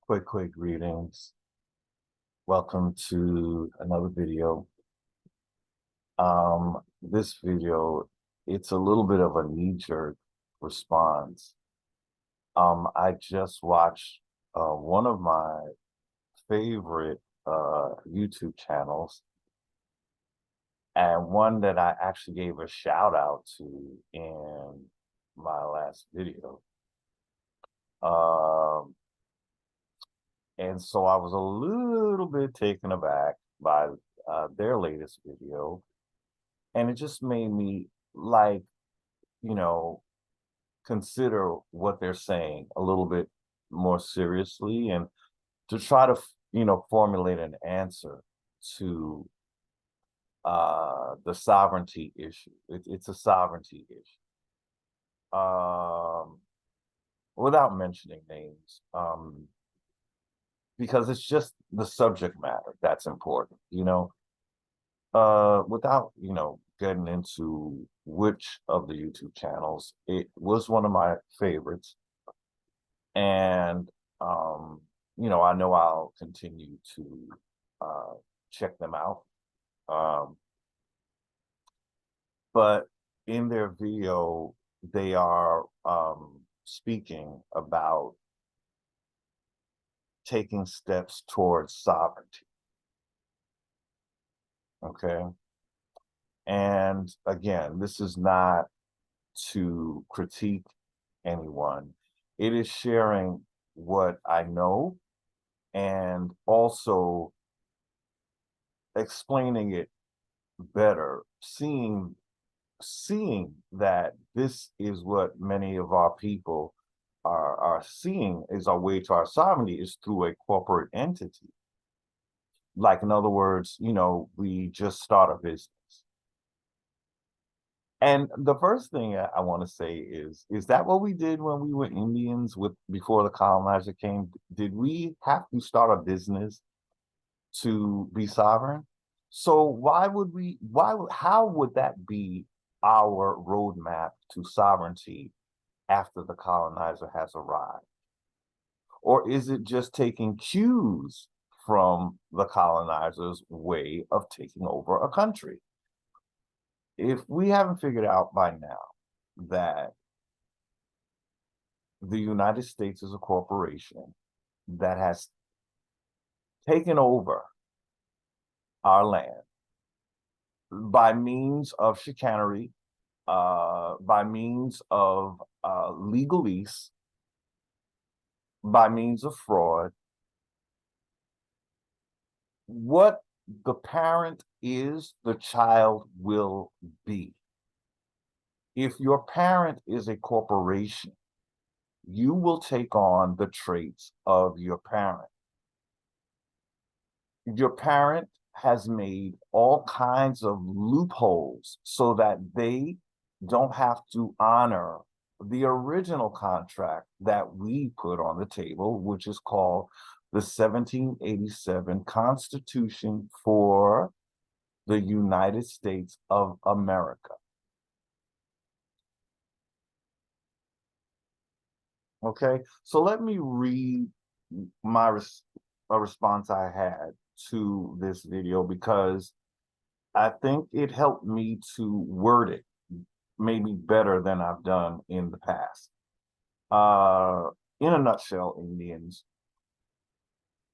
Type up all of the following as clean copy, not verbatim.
Quick greetings. Welcome to another video. This video, it's a little bit of a knee-jerk response. I just watched one of my favorite YouTube channels, and one that I actually gave a shout out to in my last video. And so I was a little bit taken aback by their latest video. And it just made me consider what they're saying a little bit more seriously, and to try to, formulate an answer to the sovereignty issue. It's a sovereignty issue. Without mentioning names, because it's just the subject matter that's important, without, getting into which of the YouTube channels. It was one of my favorites. And, I know I'll continue to check them out. But in their video, they are speaking about taking steps towards sovereignty. Okay. And again, this is not to critique anyone. It is sharing what I know, and also explaining it better, seeing that this is what many of our people are seeing is our way to our sovereignty is through a corporate entity. Like, in other words, we just start a business. And the first thing I want to say is that what we did when we were Indians before the colonizer came? Did we have to start a business to be sovereign? So how would that be our roadmap to sovereignty after the colonizer has arrived? Or is it just taking cues from the colonizer's way of taking over a country? If we haven't figured out by now that the United States is a corporation that has taken over our land by means of chicanery, by means of legalese, by means of fraud, what the parent is, the child will be. If your parent is a corporation, you will take on the traits of your parent. Your parent has made all kinds of loopholes so that they don't have to honor the original contract that we put on the table, which is called the 1787 Constitution for the United States of America. Okay, so let me read a response I had to this video, because I think it helped me to word it maybe better than I've done in the past. In a nutshell, Indians,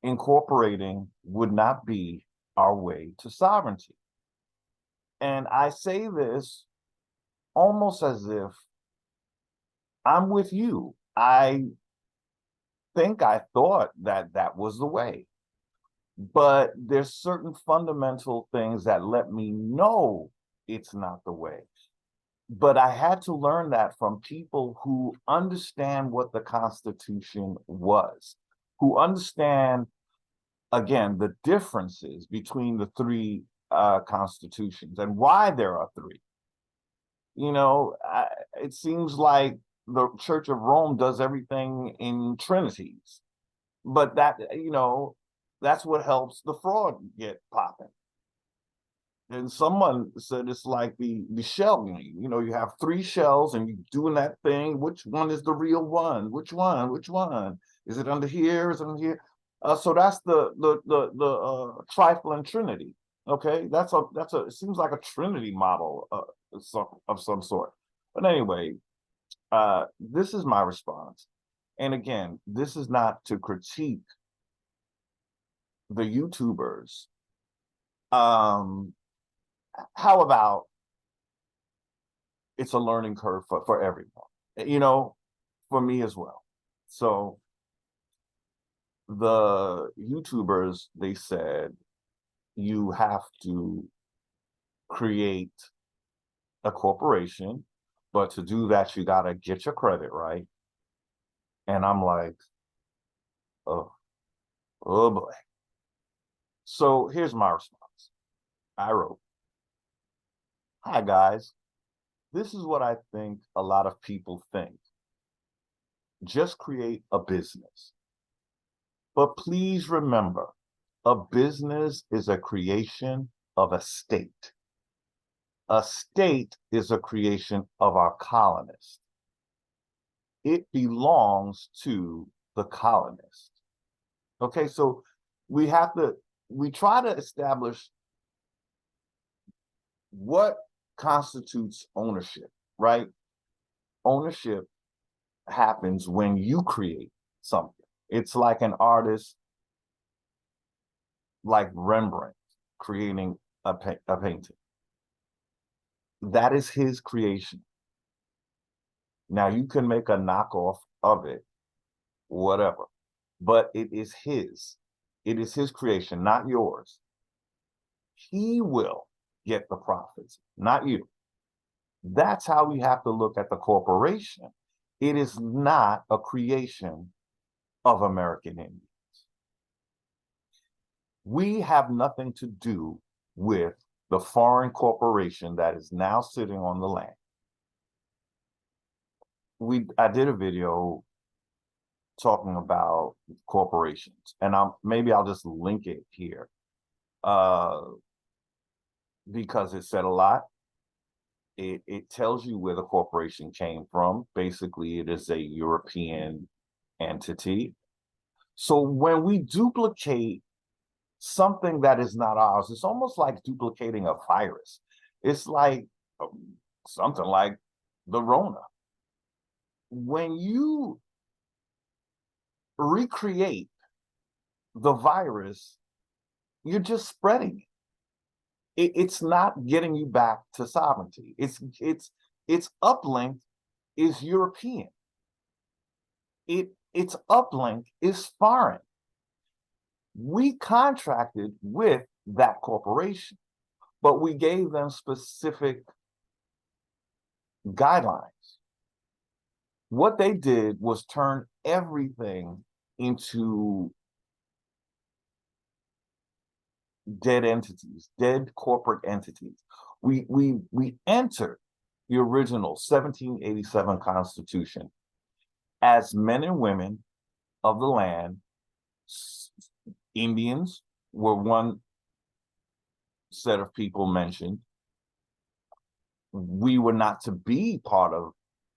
incorporating would not be our way to sovereignty. And I say this almost as if I'm with you. I thought that was the way. But there's certain fundamental things that let me know it's not the way. But I had to learn that from people who understand what the Constitution was, who understand, again, the differences between the three constitutions and why there are three. It seems like the Church of Rome does everything in trinities, but that's what helps the fraud get popping. And someone said it's like the shell game. You know, you have three shells and you doing that thing. Which one is the real one? Which one? Which one? Is it under here? Is it under here? So that's the trifling trinity. Okay, that's a it seems like a trinity model of some sort. But anyway, this is my response. And again, this is not to critique the YouTubers. How about it's a learning curve for everyone, you know, for me as well. So the YouTubers, they said you have to create a corporation, but to do that, you got to get your credit right. And I'm like, oh, oh boy. So here's my response. I wrote, hi guys, this is what I think a lot of people think. Just create a business. But please remember, a business is a creation of a state. A state is a creation of our colonists. It belongs to the colonists. Okay, so we try to establish what constitutes ownership, right? Ownership happens when you create something. It's like an artist like Rembrandt creating a painting. That is his creation. Now you can make a knockoff of it, whatever, but it is his. It is his creation, not yours. He will get the profits, not you. That's how we have to look at the corporation. It is not a creation of American Indians. We have nothing to do with the foreign corporation that is now sitting on the land. I did a video talking about corporations, and maybe I'll just link it here because it said a lot. It tells you where the corporation came from. Basically, it is a European entity. So when we duplicate something that is not ours, it's almost like duplicating a virus. It's like something like the Rona. When you recreate the virus, you're just spreading it. It's not getting you back to sovereignty. Its uplink is European. Its uplink is foreign. We contracted with that corporation, but we gave them specific guidelines. What they did was turn everything into dead entities, dead corporate entities. We entered the original 1787 Constitution as men and women of the land. Indians were one set of people mentioned. We were not to be part of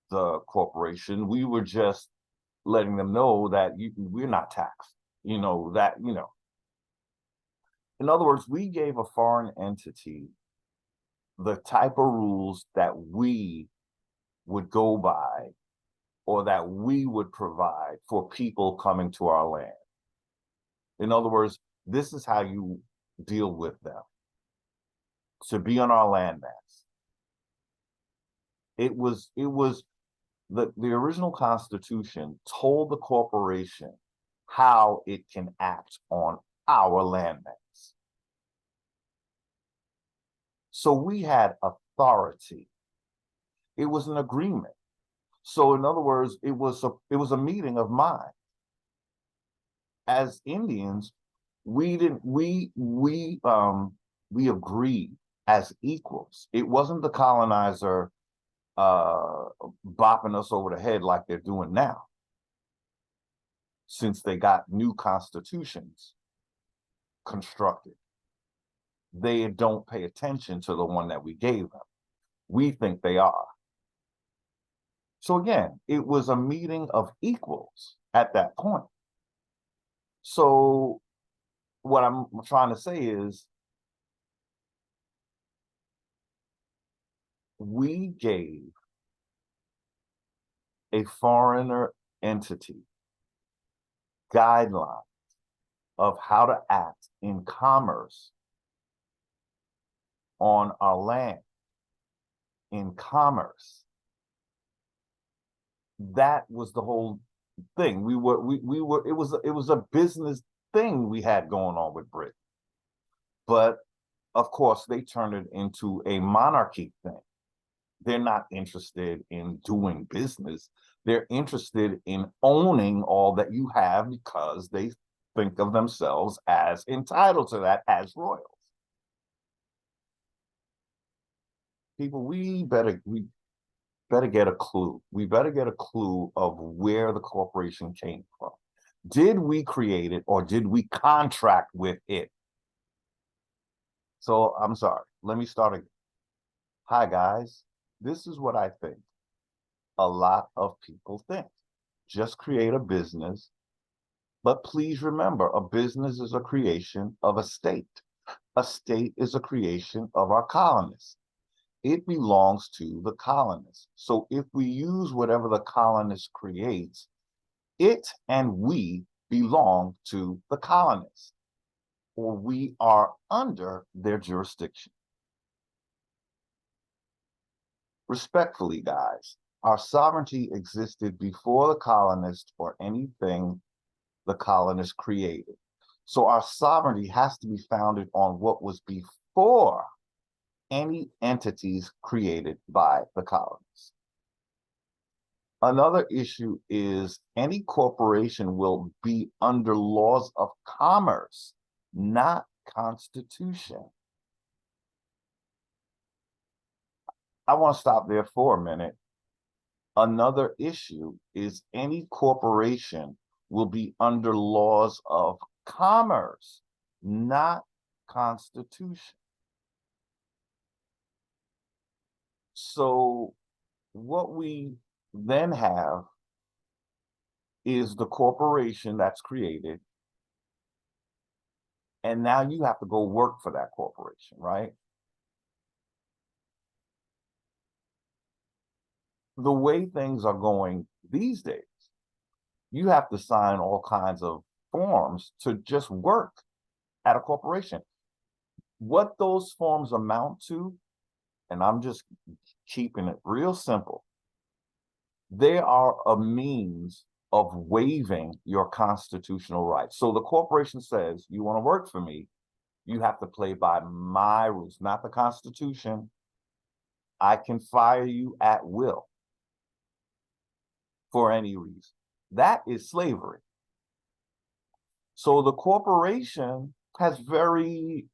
the corporation. We were just letting them know that we're not taxed. In other words, we gave a foreign entity the type of rules that we would go by or that we would provide for people coming to our land. In other words, this is how you deal with them. To be on our landmass. It was the original Constitution told the corporation how it can act on our landmass. So we had authority. It was an agreement. So in other words, it was a meeting of minds. As Indians, we agreed as equals. It wasn't the colonizer bopping us over the head like they're doing now, since they got new constitutions constructed. they don't pay attention to the one that we gave them. We think they are. So again, it was a meeting of equals at that point. So what I'm trying to say is we gave a foreigner entity guidelines of how to act in commerce on our land, in commerce. That was the whole thing. We were, it was a business thing we had going on with Britain. But of course, they turned it into a monarchy thing. They're not interested in doing business. They're interested in owning all that you have because they think of themselves as entitled to that as royals. People, we better get a clue. We better get a clue of where the corporation came from. Did we create it or did we contract with it? So I'm sorry, let me start again. Hi guys, this is what I think a lot of people think. Just create a business, but please remember, a business is a creation of a state. A state is a creation of our colonists. It belongs to the colonists. So if we use whatever the colonist creates, it and we belong to the colonists, or we are under their jurisdiction. Respectfully, guys, our sovereignty existed before the colonists or anything the colonists created. So our sovereignty has to be founded on what was before any entities created by the colonists. Another issue is any corporation will be under laws of commerce, not constitution. I want to stop there for a minute. Another issue is any corporation will be under laws of commerce, not constitution. So what we then have is the corporation that's created, and now you have to go work for that corporation, right? The way things are going these days, you have to sign all kinds of forms to just work at a corporation. What those forms amount to, and I'm just keeping it real simple, they are a means of waiving your constitutional rights. So the corporation says, you want to work for me, you have to play by my rules, not the Constitution. I can fire you at will for any reason. That is slavery. So the corporation has very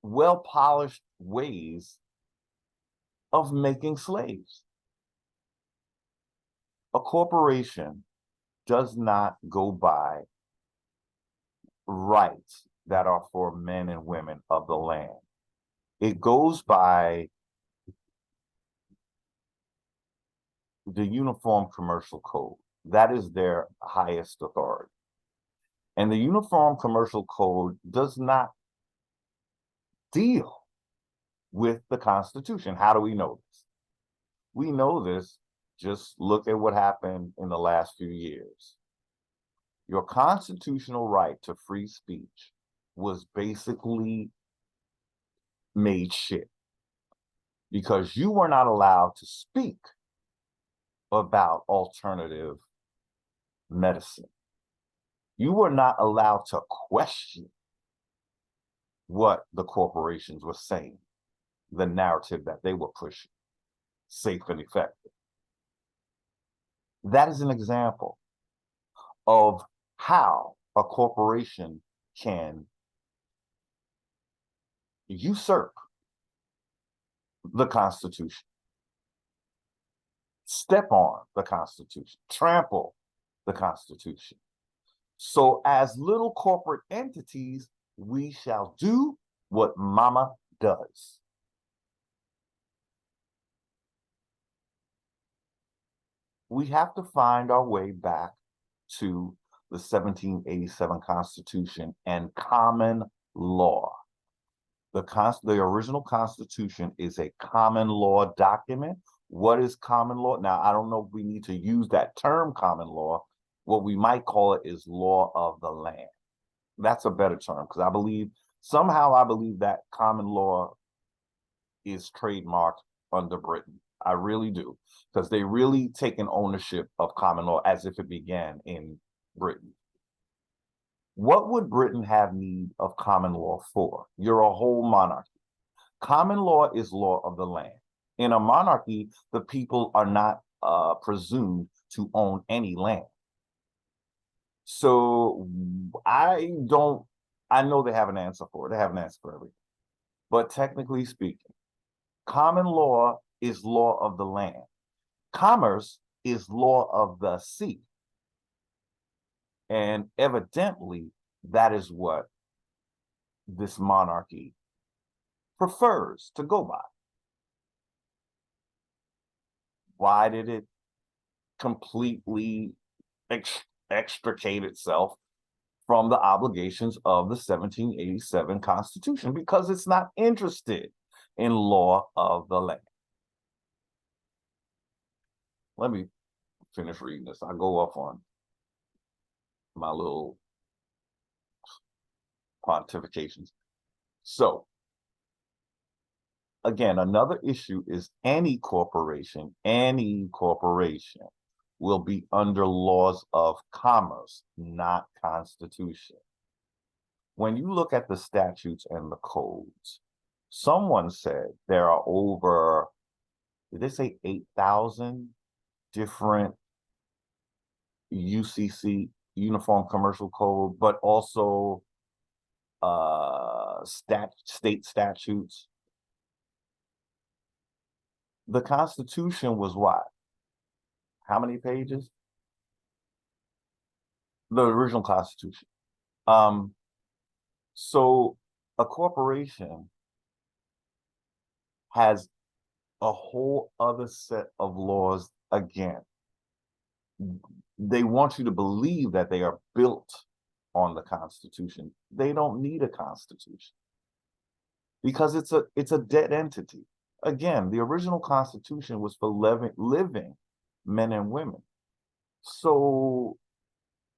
well-polished ways of making slaves. A corporation does not go by rights that are for men and women of the land. It goes by the Uniform Commercial Code. That is their highest authority. And the Uniform Commercial Code does not deal with the Constitution. How do we know this? We know this, just look at what happened in the last few years. Your constitutional right to free speech was basically made shit because you were not allowed to speak about alternative medicine. You were not allowed to question what the corporations were saying, the narrative that they were pushing, safe and effective. That is an example of how a corporation can usurp the Constitution. step on the Constitution, trample the Constitution. So as little corporate entities, we shall do what mama does. We have to find our way back to the 1787 Constitution and common law. The original Constitution is a common law document. What is common law? Now, I don't know if we need to use that term common law. What we might call it is law of the land. That's a better term, because I believe that common law is trademarked under Britain. I really do, because they really taken ownership of common law as if it began in Britain. What would Britain have need of common law for? You're a whole monarchy. Common law is law of the land. In a monarchy, the people are not presumed to own any land. So I know they have an answer for it. They have an answer for everything. But technically speaking, common law is law of the land. Commerce is law of the sea. And evidently, that is what this monarchy prefers to go by. Why did it completely extricate itself from the obligations of the 1787 Constitution? Because it's not interested in law of the land. Let me finish reading this. I go off on my little pontifications. So, again, another issue is any corporation will be under laws of commerce, not constitution. When you look at the statutes and the codes, someone said there are over, did they say 8,000 different UCC, Uniform Commercial Code, but also state statutes? The Constitution was what? How many pages? The original Constitution. So a corporation has a whole other set of laws. Again, they want you to believe that they are built on the Constitution. They don't need a Constitution because it's a dead entity. Again, the original Constitution was for living men and women. So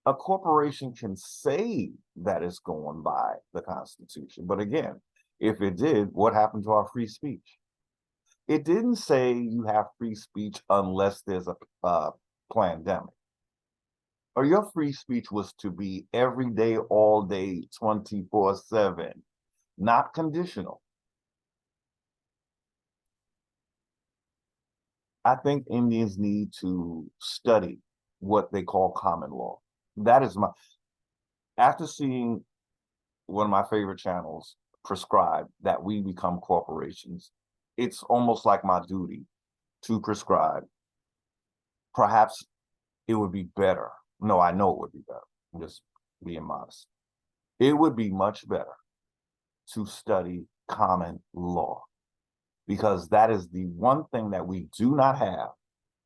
a corporation can say that it's going by the Constitution. But again, if it did, what happened to our free speech? It didn't say you have free speech unless there's a pandemic. Or your free speech was to be every day, all day, 24/7, not conditional. I think Indians need to study what they call common law. That is after seeing one of my favorite channels prescribe that we become corporations, it's almost like my duty to prescribe. Perhaps it would be better. No, I know it would be better. I'm just being modest. It would be much better to study common law, because that is the one thing that we do not have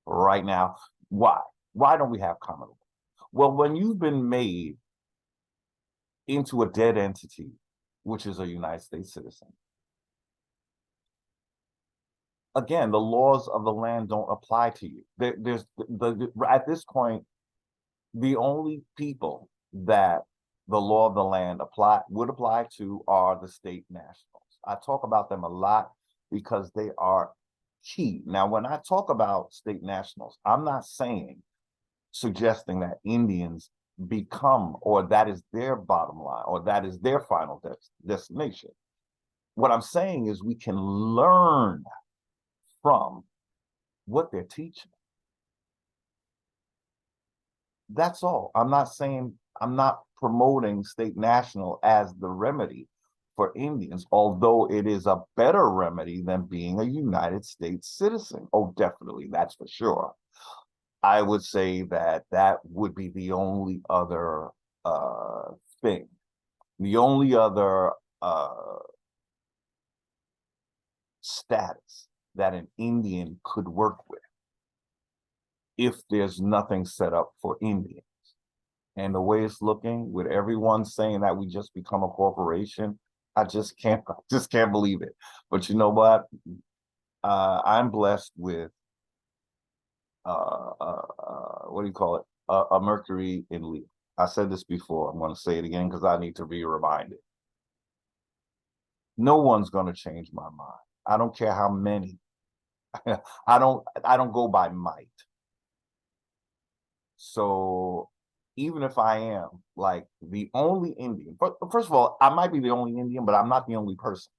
right now. Why? Why don't we have common law? Well, when you've been made into a dead entity, which is a United States citizen, again, the laws of the land don't apply to you. At this point, the only people that the law of the land would apply to are the state nationals. I talk about them a lot because they are key. Now, when I talk about state nationals, I'm not suggesting that Indians become, or that is their bottom line, or that is their final destination. What I'm saying is we can learn from what they're teaching. That's all. I'm not promoting state national as the remedy for Indians, although it is a better remedy than being a United States citizen. Oh, definitely, that's for sure. I would say that that would be the only other thing, the only other status that an Indian could work with if there's nothing set up for Indians. And the way it's looking, with everyone saying that we just become a corporation, I just can't believe it. But you know what? I'm blessed with what do you call it? A Mercury in Leo. I said this before. I'm going to say it again because I need to be reminded. No one's going to change my mind. I don't care how many. I don't go by might. So even if I am like the only Indian, but first of all, I might be the only Indian, but I'm not the only person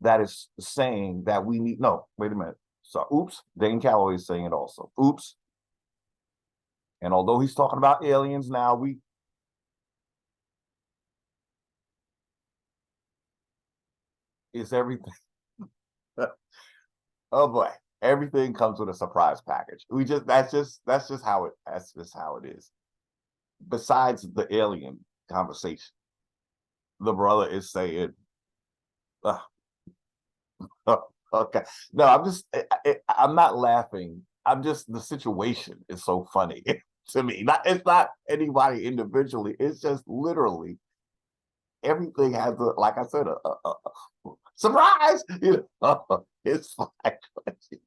that is saying that we need, no, wait a minute. So, oops, Dane Calloway is saying it also. Oops. And although he's talking about aliens now, it's everything. Oh boy, everything comes with a surprise package. That's just how it is. Besides the alien conversation, the brother is saying, okay. No, I'm not laughing. The situation is so funny to me. It's not anybody individually. It's just literally everything has like I said, a surprise. You know, it's like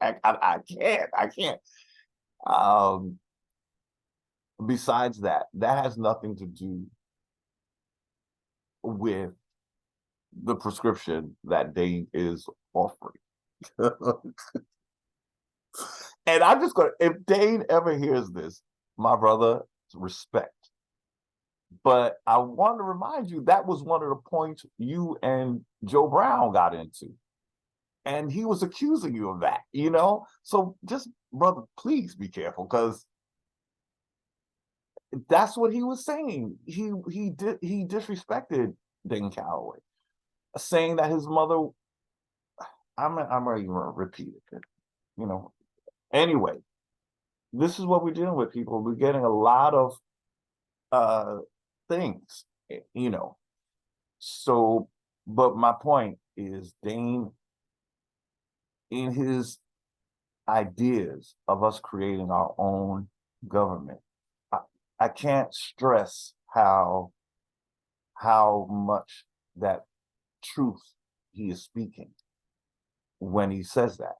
I can't. Besides that has nothing to do with the prescription that Dane is offering. And I'm just going to, if Dane ever hears this, my brother, respect. But I want to remind you that was one of the points you and Joe Brown got into. And he was accusing you of that, you know? So just, brother, please be careful, because that's what he was saying. He disrespected Dane Calloway, saying that his mother, I'm not even gonna repeat it, you know. Anyway, this is what we're dealing with, people. We're getting a lot of things, you know. So, but my point is, Dane, in his ideas of us creating our own government, I can't stress how much that truth he is speaking when he says that.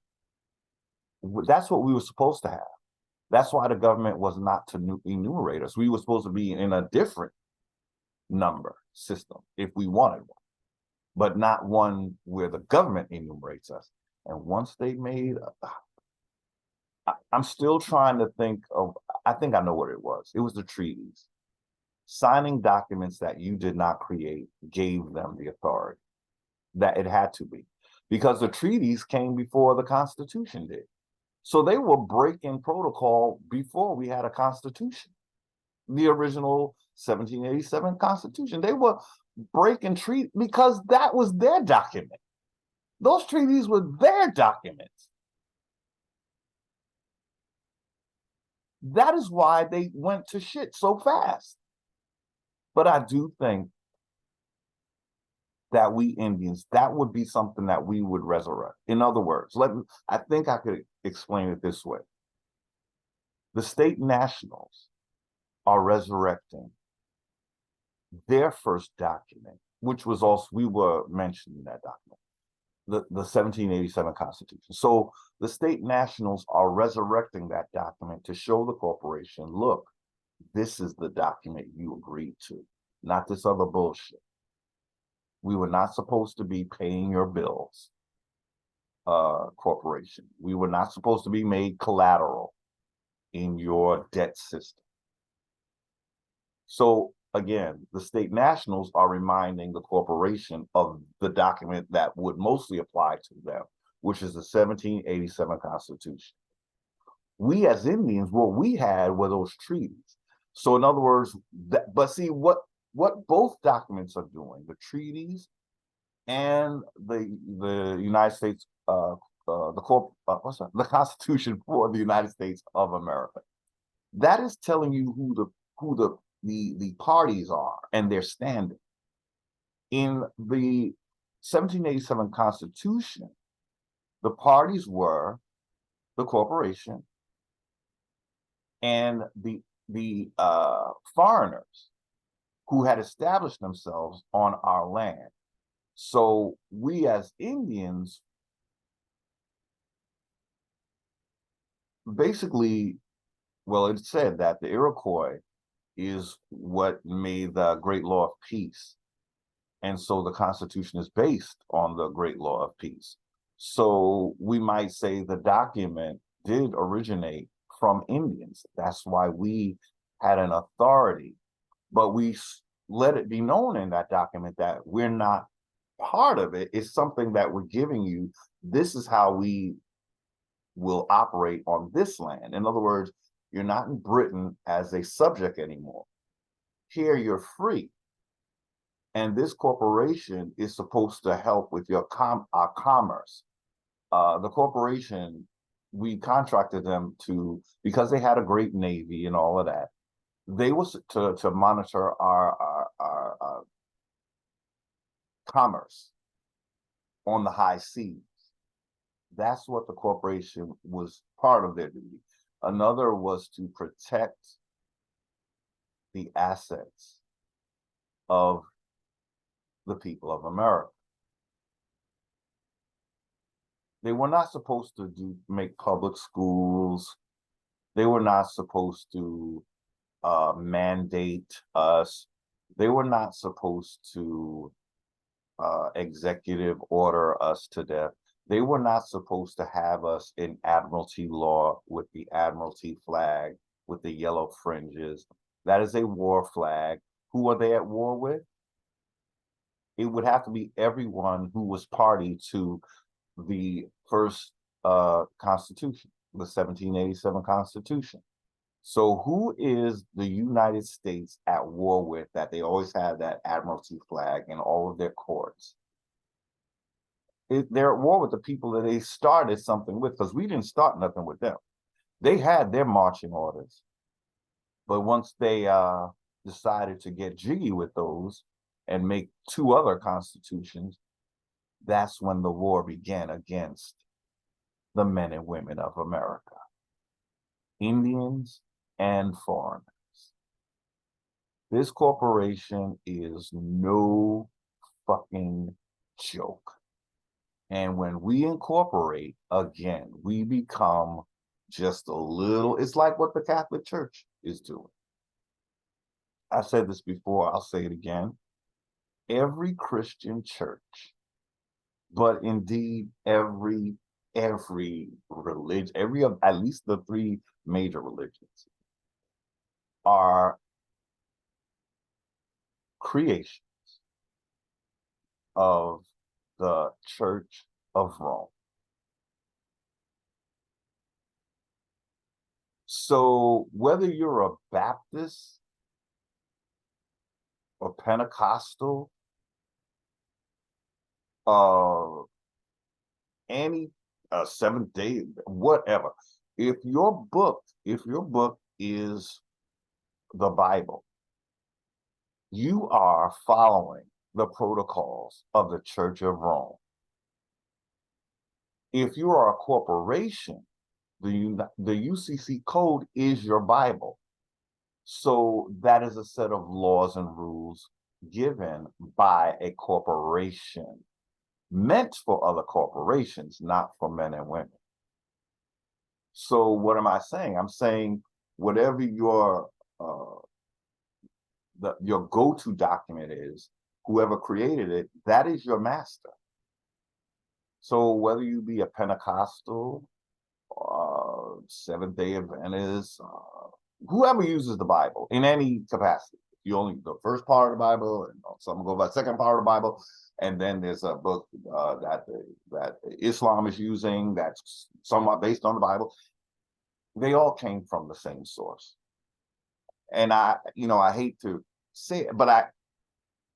That's what we were supposed to have. That's why the government was not to enumerate us. We were supposed to be in a different number system if we wanted one, but not one where the government enumerates us. And once they made, I'm still trying to think of, I think I know what it was. It was the treaties. Signing documents that you did not create gave them the authority that it had to be, because the treaties came before the Constitution did. So they were breaking protocol before we had a Constitution. The original 1787 Constitution, they were breaking treaty because that was their document. Those treaties were their documents. That is why they went to shit so fast. But I do think that we Indians, that would be something that we would resurrect. In other words, I think I could explain it this way. The state nationals are resurrecting their first document, which was also, we were mentioned in that document, the 1787 Constitution. So the state nationals are resurrecting that document to show the corporation, look, this is the document you agreed to, not this other bullshit. We were not supposed to be paying your bills, corporation. We were not supposed to be made collateral in your debt system. So again, the state nationals are reminding the corporation of the document that would mostly apply to them, which is the 1787 Constitution. We as Indians, what we had were those treaties. So in other words, but see, what what both documents are doing, the treaties and the United States, the Constitution for the United States of America. That is telling you who the parties are and their standing. In the 1787 Constitution, the parties were the corporation and the foreigners who had established themselves on our land. So we as Indians basically, well, it said that the Iroquois is what made the Great Law of Peace. And so the Constitution is based on the Great Law of Peace. So we might say the document did originate from Indians. That's why we had an authority, but we let it be known in that document that we're not part of it. It's something that we're giving you. This is how we will operate on this land. In other words, you're not in Britain as a subject anymore. Here you're free. And this corporation is supposed to help with your commerce. The corporation, we contracted them to, because they had a great navy and all of that, they was to monitor our commerce on the high seas. That's what the corporation was part of their duty. Another was to protect the assets of the people of America. They were not supposed to make public schools. They were not supposed to mandate us. They were not supposed to executive order us to death. They were not supposed to have us in admiralty law with the admiralty flag, with the yellow fringes. That is a war flag. Who are they at war with? It would have to be everyone who was party to the first Constitution, the 1787 Constitution. So who is the United States at war with that they always have that admiralty flag in all of their courts? They're at war with the people that they started something with, because we didn't start nothing with them. They had their marching orders. But once they decided to get jiggy with those and make two other constitutions, that's when the war began against the men and women of America, Indians and foreigners. This corporation is no fucking joke. And when we incorporate, again, we become just a little, it's like what the Catholic Church is doing. I said this before, I'll say it again. Every Christian church, but indeed every religion, at least the three major religions, are creations of the Church of Rome. So whether you're a Baptist or Pentecostal, any Seventh Day, whatever, if your book is the Bible, you are following the protocols of the Church of Rome. If you are a corporation, the UCC code is your Bible. So that is a set of laws and rules given by a corporation, meant for other corporations, not for men and women. So what am I saying? I'm saying whatever your go-to document is, whoever created it, that is your master. So whether you be a Pentecostal, Seventh-day Adventist, whoever uses the Bible in any capacity, you only the first part of the Bible, and some go by the second part of the Bible, and then there's a book that Islam is using that's somewhat based on the Bible. They all came from the same source. And I hate to say it, but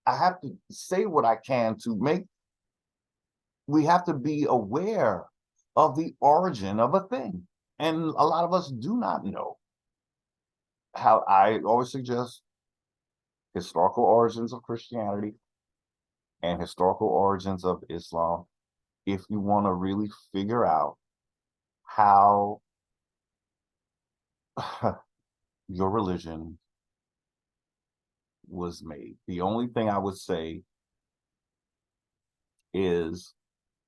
I have to say what I can to make, we have to be aware of the origin of a thing. And a lot of us do not know. How I always suggest historical origins of Christianity and historical origins of Islam if you want to really figure out how your religion was made. The only thing I would say is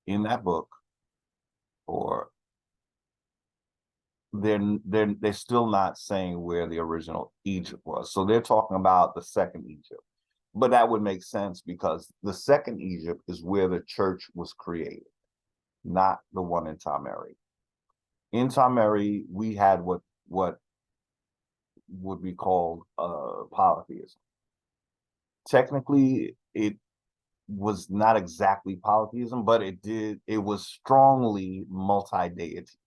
in that book, or they're still not saying where the original Egypt was. So they're talking about the second Egypt. But that would make sense because the second Egypt is where the church was created, not the one in Tamari. In Tamari, we had what would be called polytheism. Technically, it was not exactly polytheism, but it was strongly multi-deity,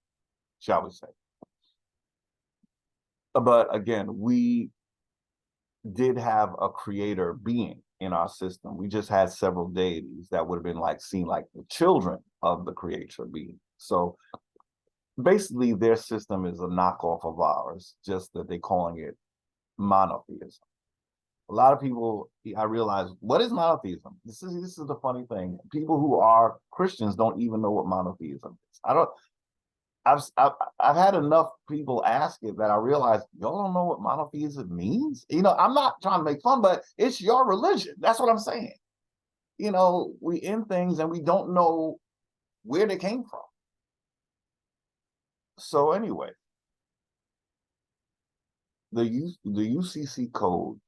shall we say. But again, we did have a creator being in our system. We just had several deities that would have been like seen like the children of the creator being. So basically their system is a knockoff of ours, just that they're calling it monotheism. A lot of people, I realize, what is monotheism? This is the funny thing. People who are Christians don't even know what monotheism is. I've had enough people ask it that I realize y'all don't know what monotheism means. You know, I'm not trying to make fun, but it's your religion. That's what I'm saying. You know, we in things and we don't know where they came from. So anyway, the UCC code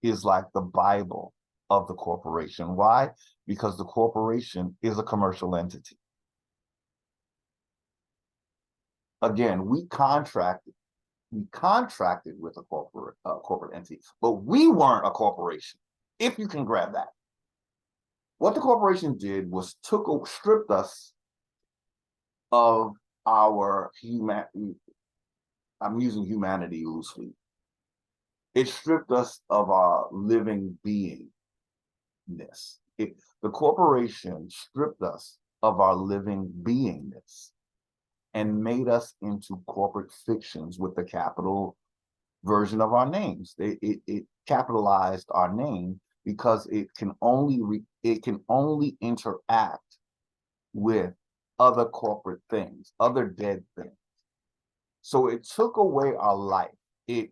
is like the Bible of the corporation. Why? Because the corporation is a commercial entity. Again, we contracted with a corporate entity, but we weren't a corporation. If you can grab that, what the corporation did was stripped us of our humanity. I'm using humanity loosely. It stripped us of our living beingness. The corporation stripped us of our living beingness and made us into corporate fictions with the capital version of our names. It capitalized our name because it can only interact with other corporate things, other dead things. So it took away our life. It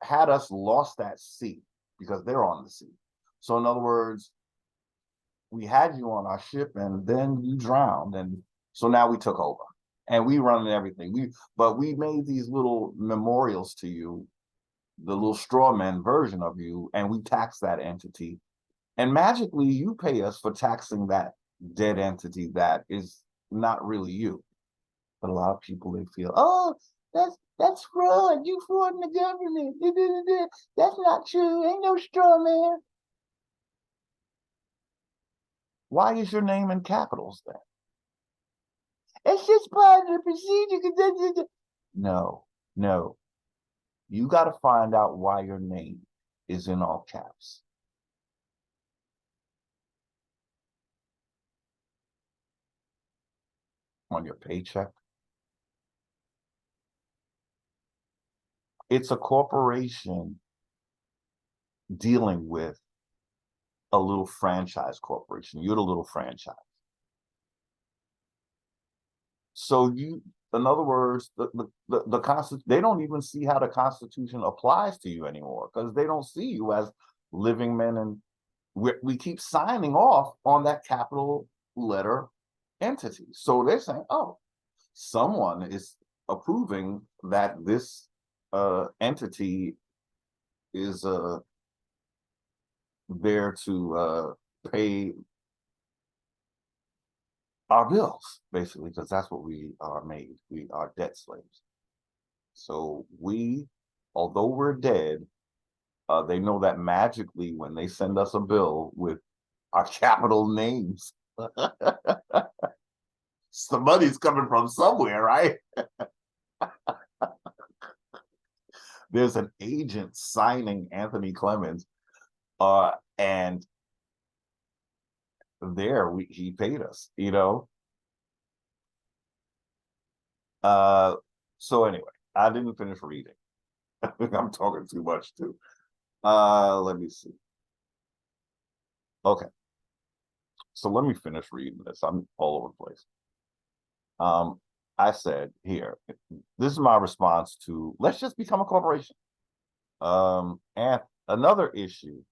had us lost at sea because they're on the sea. So in other words, we had you on our ship and then you drowned, and so now we took over and we run everything. But we made these little memorials to you, the little straw man version of you, and we tax that entity. And magically you pay us for taxing that dead entity that is not really you. But a lot of people, they feel, oh, that's fraud. You fraud in the government. That's not true. Ain't no straw man. Why is your name in capitals then? It's just part of the procedure. No. You got to find out why your name is in all caps. On your paycheck. It's a corporation dealing with a little franchise corporation. You're the little franchise. So in other words, the Constitution, they don't even see how the Constitution applies to you anymore because they don't see you as living men, and we keep signing off on that capital letter entity. So they're saying, oh, someone is approving that this entity is there to pay our bills, basically, because that's what we are made. We are debt slaves. So although we're dead, they know that magically when they send us a bill with our capital names, the money's coming from somewhere, right? There's an agent signing Anthony Clemens, and there. He paid us, you know. So anyway, I didn't finish reading. I'm talking too much too. Let me see. Okay, so let me finish reading this. I'm all over the place. Um, I said here, this is my response to let's just become a corporation. And another issue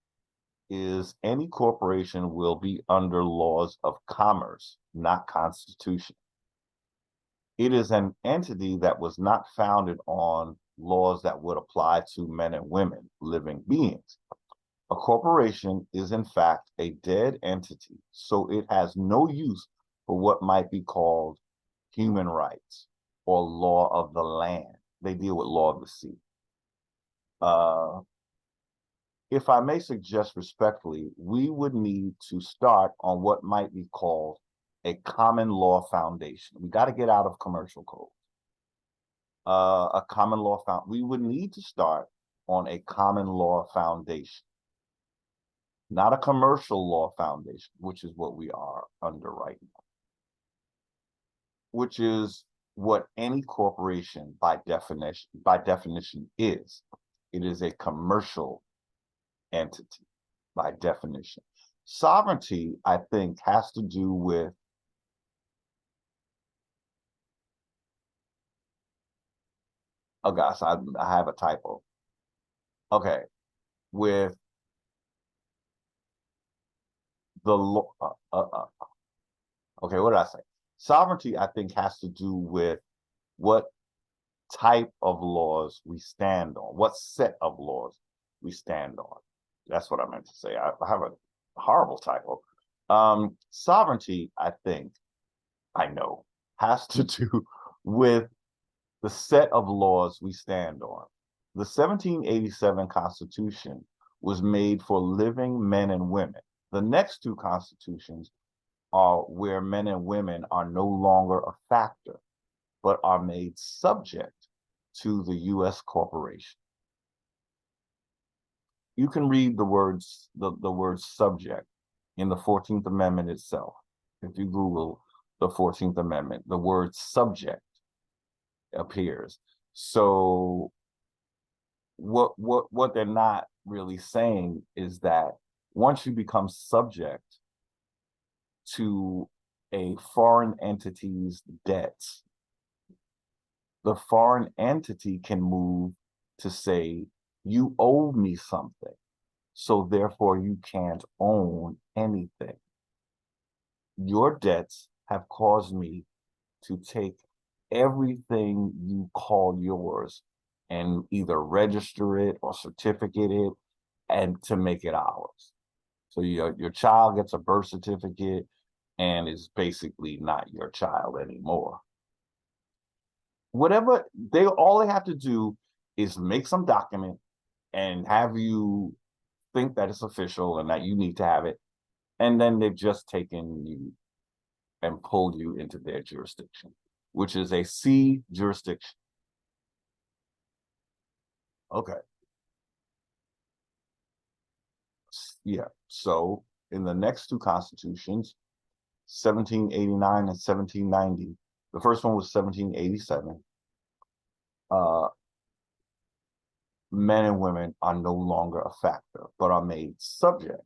is any corporation will be under laws of commerce, not constitution. It is an entity that was not founded on laws that would apply to men and women, living beings. A corporation is in fact a dead entity, so it has no use for what might be called human rights or law of the land. They deal with law of the sea. If I may suggest respectfully, we would need to start on what might be called a common law foundation. We got to get out of commercial code. A common law we would need to start on a common law foundation, not a commercial law foundation, which is what we are under right now, which is what any corporation by definition is. It is a commercial entity by definition. Sovereignty, I think, has to do with oh gosh, I have a typo. Okay, with the law. Okay, what did I say? Sovereignty, I think, has to do with what type of laws we stand on, what set of laws we stand on. That's what I meant to say. I have a horrible typo. Sovereignty, I think, I know, has to do with the set of laws we stand on. The 1787 Constitution was made for living men and women. The next two constitutions are where men and women are no longer a factor, but are made subject to the U.S. corporation. You can read the words, the word subject in the 14th Amendment itself. If you Google the 14th Amendment, the word subject appears. So what they're not really saying is that once you become subject to a foreign entity's debts, the foreign entity can move to say, you owe me something, so therefore you can't own anything. Your debts have caused me to take everything you call yours and either register it or certificate it and to make it ours. So your child gets a birth certificate and is basically not your child anymore. Whatever all they have to do is make some document and have you think that it's official and that you need to have it. And then they've just taken you and pulled you into their jurisdiction, which is a sea jurisdiction. Okay. Yeah. So in the next two constitutions, 1789 and 1790, the first one was 1787. Men and women are no longer a factor, but are made subject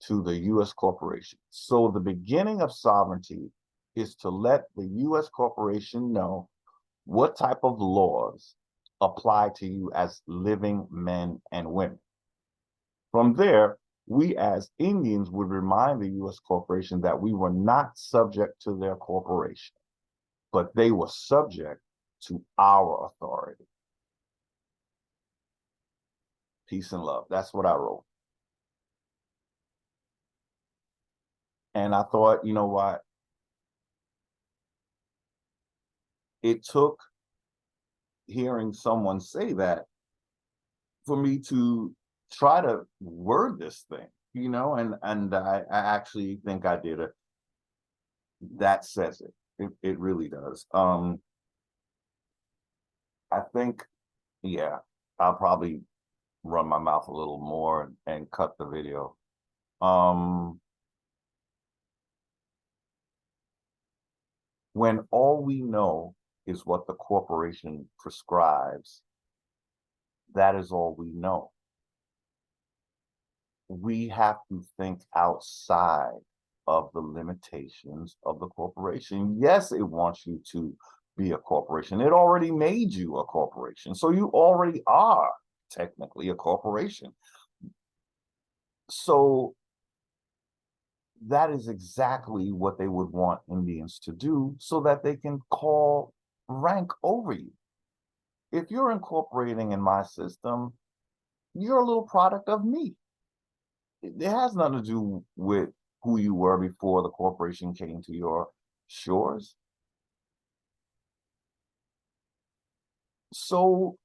to the U.S. corporation. So the beginning of sovereignty is to let the U.S. corporation know what type of laws apply to you as living men and women. From there, we as Indians would remind the U.S. corporation that we were not subject to their corporation, but they were subject to our authority. Peace and love. That's what I wrote. And I thought, you know what? It took hearing someone say that for me to try to word this thing, you know, and I actually think I did it. That says it. It really does. I think, yeah, I'll probably run my mouth a little more and cut the video. when all we know is what the corporation prescribes. That is all we know. We have to think outside of the limitations of the corporation. Yes, it wants you to be a corporation. It already made you a corporation. So you already are technically a corporation. So that is exactly what they would want Indians to do so that they can call rank over you. If you're incorporating in my system, you're a little product of me. It has nothing to do with who you were before the corporation came to your shores. So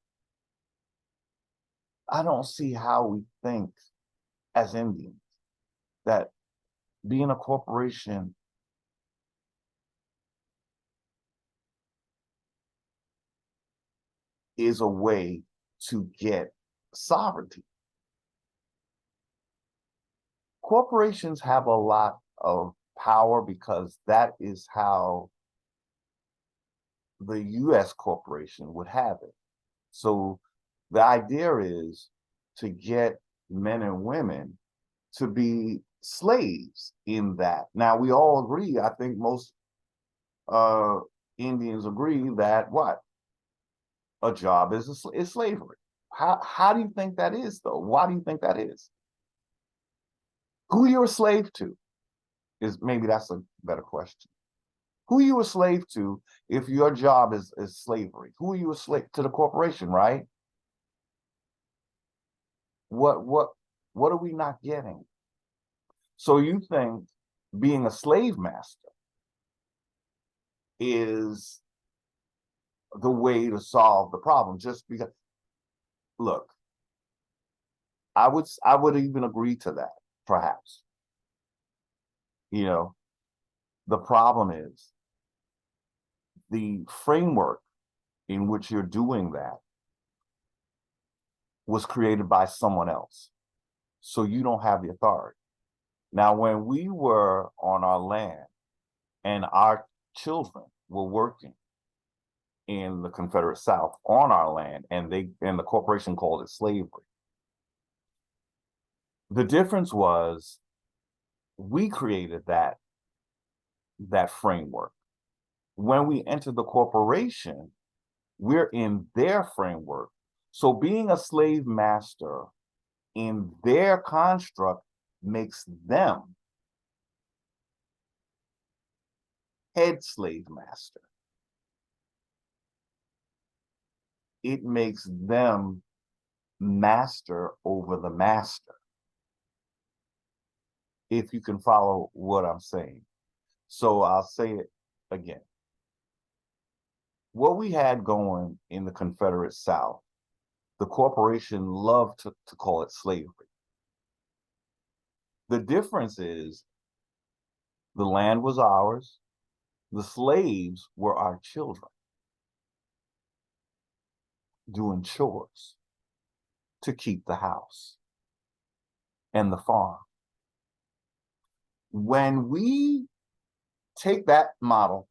I don't see how we think as Indians that being a corporation is a way to get sovereignty. Corporations have a lot of power because that is how the US corporation would have it. So the idea is to get men and women to be slaves in that. Now we all agree, I think most Indians agree that what? A job is slavery. How do you think that is though? Why do you think that is? Who you're a slave to is maybe that's a better question. Who are you a slave to if your job is slavery? Who are you a slave to? The corporation, right? What are we not getting? So you think being a slave master is the way to solve the problem just because, look, I would even agree to that, perhaps. You know, the problem is the framework in which you're doing that was created by someone else. So you don't have the authority. Now, when we were on our land and our children were working in the Confederate South on our land, and the corporation called it slavery. The difference was we created that framework. When we entered the corporation, we're in their framework. So being a slave master in their construct makes them head slave master. It makes them master over the master, if you can follow what I'm saying. So I'll say it again. What we had going in the Confederate South, the corporation loved to call it slavery. The difference is the land was ours, the slaves were our children doing chores to keep the house and the farm. When we take that model,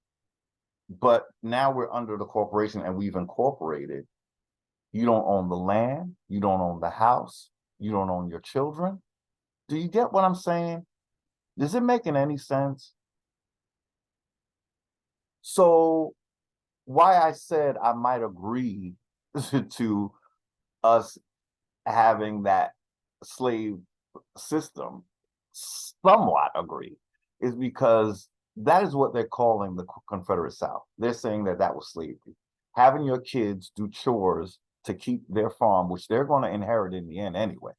but now we're under the corporation and we've incorporated, you don't own the land, you don't own the house, you don't own your children. Do you get what I'm saying? Is it making any sense? So why I said I might agree to us having that slave system, somewhat agree, is because that is what they're calling the Confederate South. They're saying that that was slavery. Having your kids do chores to keep their farm, which they're going to inherit in the end anyway.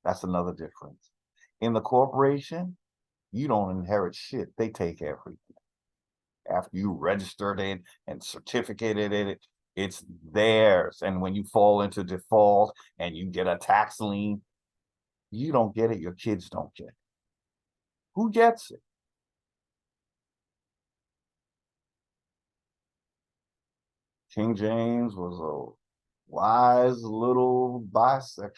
That's another difference. In the corporation, you don't inherit shit. They take everything. After you registered it and certificated it, it's theirs. And when you fall into default and you get a tax lien, you don't get it, your kids don't get it. Who gets it? King James was a wise little bisexual.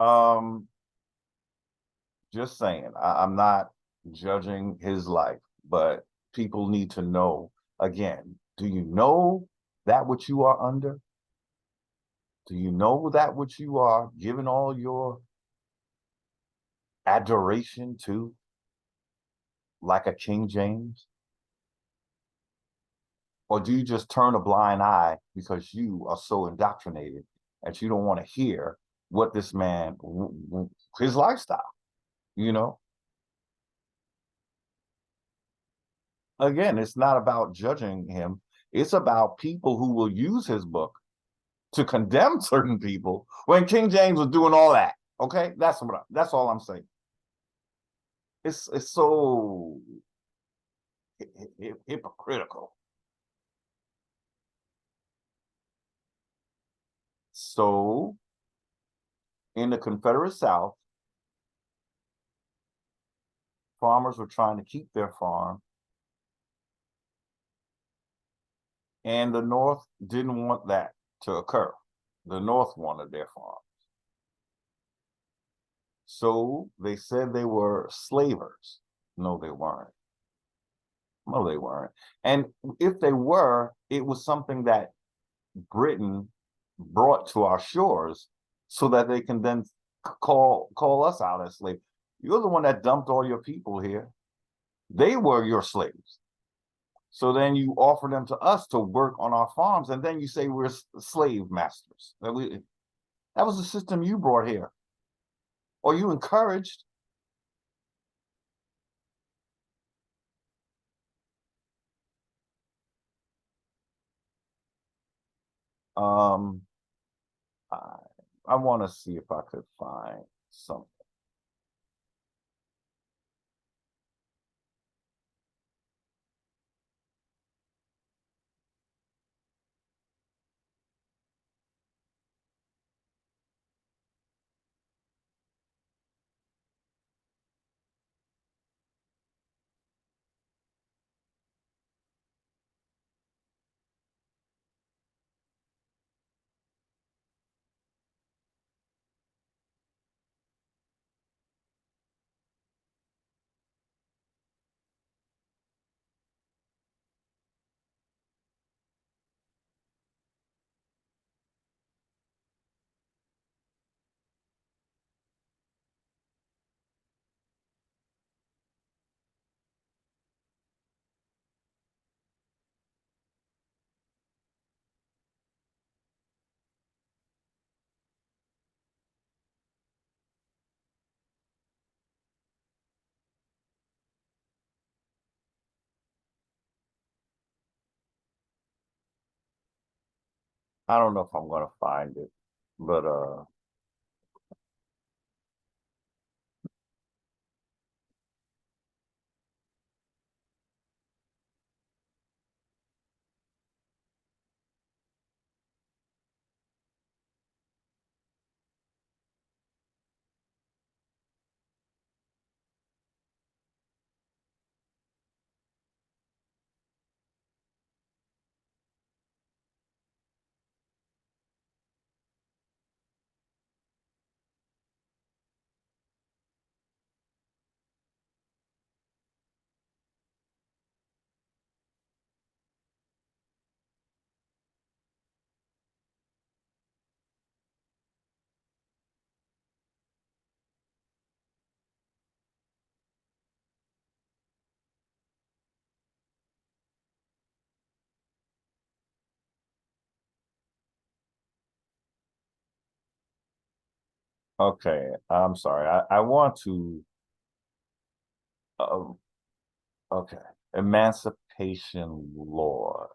Um, just saying, I'm not judging his life, but people need to know again, do you know that which you are under? Do you know that which you are giving all your adoration to, like a King James? Or do you just turn a blind eye because you are so indoctrinated that you don't want to hear what this man, his lifestyle, you know? Again, it's not about judging him. It's about people who will use his book to condemn certain people when King James was doing all that. Okay, that's all I'm saying. It's so hypocritical. So in the Confederate South, farmers were trying to keep their farm, and the North didn't want that to occur. The North wanted their farm. So they said they were slavers. No, they weren't. No, they weren't. And if they were, it was something that Britain brought to our shores so that they can then call us out as slaves. You're the one that dumped all your people here. They were your slaves. So then you offer them to us to work on our farms, and then you say we're slave masters. That was the system you brought here, or you encouraged. Um, I, I want to see if I could find something. I don't know if I'm going to find it, but okay. I'm sorry. I want to. Uh, okay, emancipation law.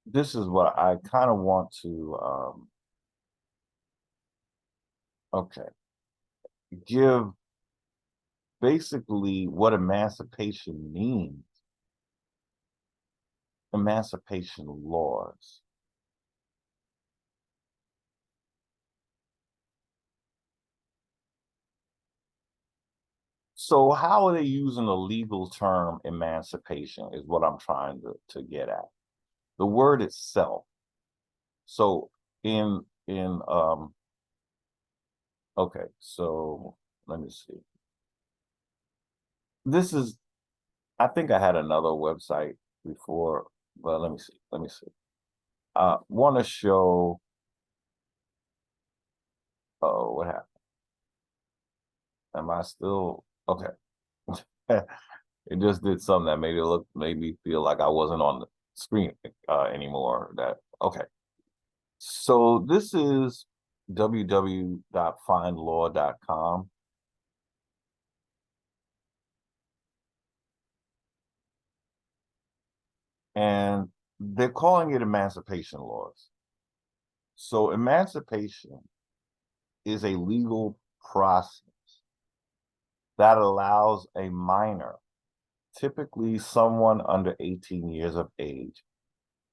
This is what I kind of want to. Okay, give basically what emancipation means. Emancipation laws. So how are they using the legal term emancipation is what I'm trying to get at. The word itself. So in okay, so let me see. This is, I think I had another website before, but let me see. Let me see. Want to show, oh, what happened? Am I still okay? It just did something that made me feel like I wasn't on the screen anymore. That okay. So this is www.findlaw.com, and they're calling it emancipation laws. So emancipation is a legal process that allows a minor, typically someone under 18 years of age,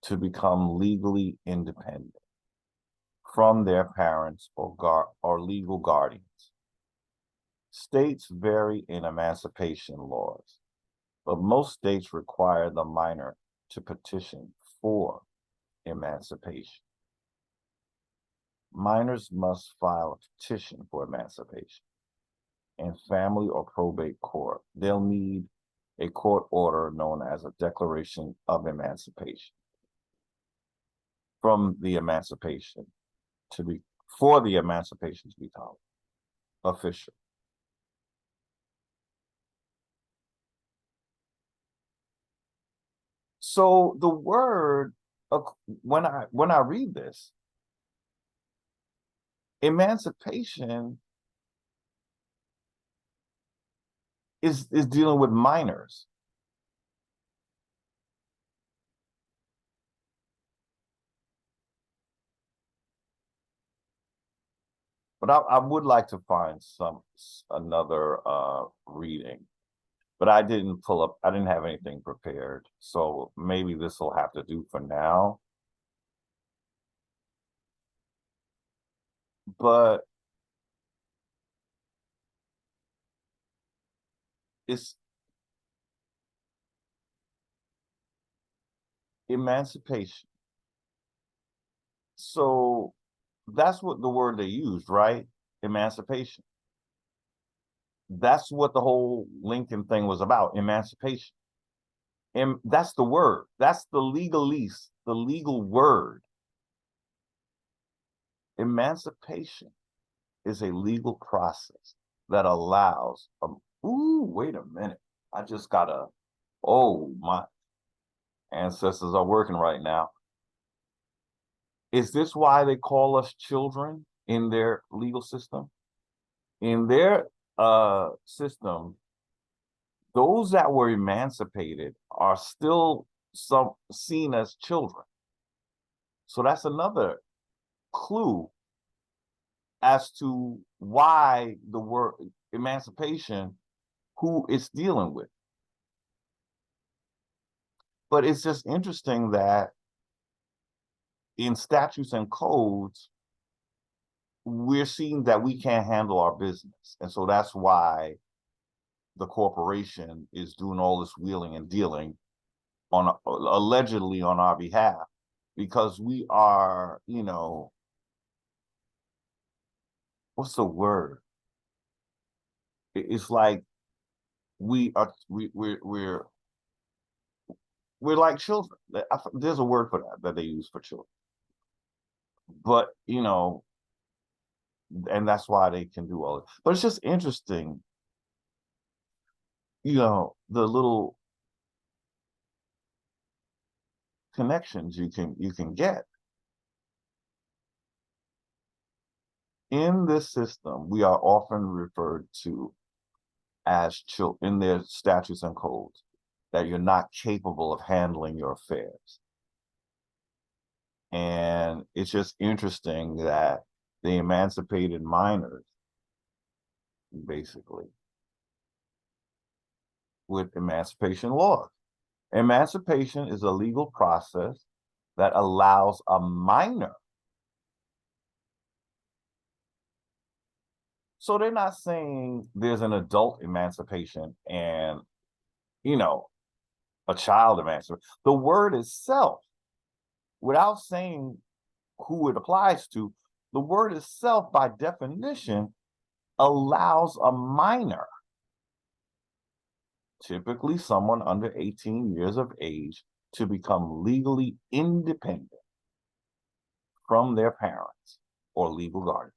to become legally independent from their parents or legal guardians. States vary in emancipation laws, but most states require the minor to petition for emancipation. Minors must file a petition for emancipation in family or probate court. They'll need a court order known as a declaration of emancipation from the emancipation to be for the emancipation to be called official. So the word, when I read this, emancipation is dealing with minors. But I would like to find another reading. But I didn't pull up, I didn't have anything prepared. So maybe this will have to do for now. But it's emancipation. So that's what the word they used, right? Emancipation. That's what the whole Lincoln thing was about, emancipation. And that's the word. That's the legalese, the legal word. Emancipation is a legal process that allows, ooh, wait a minute. I just gotta, oh, my ancestors are working right now. Is this why they call us children in their legal system? In their system, those that were emancipated are still seen as children. So that's another clue as to why the word emancipation, who it's dealing with. But it's just interesting that in statutes and codes, we're seeing that we can't handle our business. And so that's why the corporation is doing all this wheeling and dealing on allegedly on our behalf, because we are, what's the word? It's like we're like children. There's a word for that they use for children. But and that's why they can do all it. But it's just interesting, the little connections you can get. In this system, we are often referred to as children in their statutes and codes, that you're not capable of handling your affairs. And it's just interesting that the emancipated minors, basically, with emancipation laws. Emancipation is a legal process that allows a minor. So they're not saying there's an adult emancipation and, a child emancipation. The word itself, without saying who it applies to, the word itself, by definition, allows a minor, typically someone under 18 years of age, to become legally independent from their parents or legal guardians.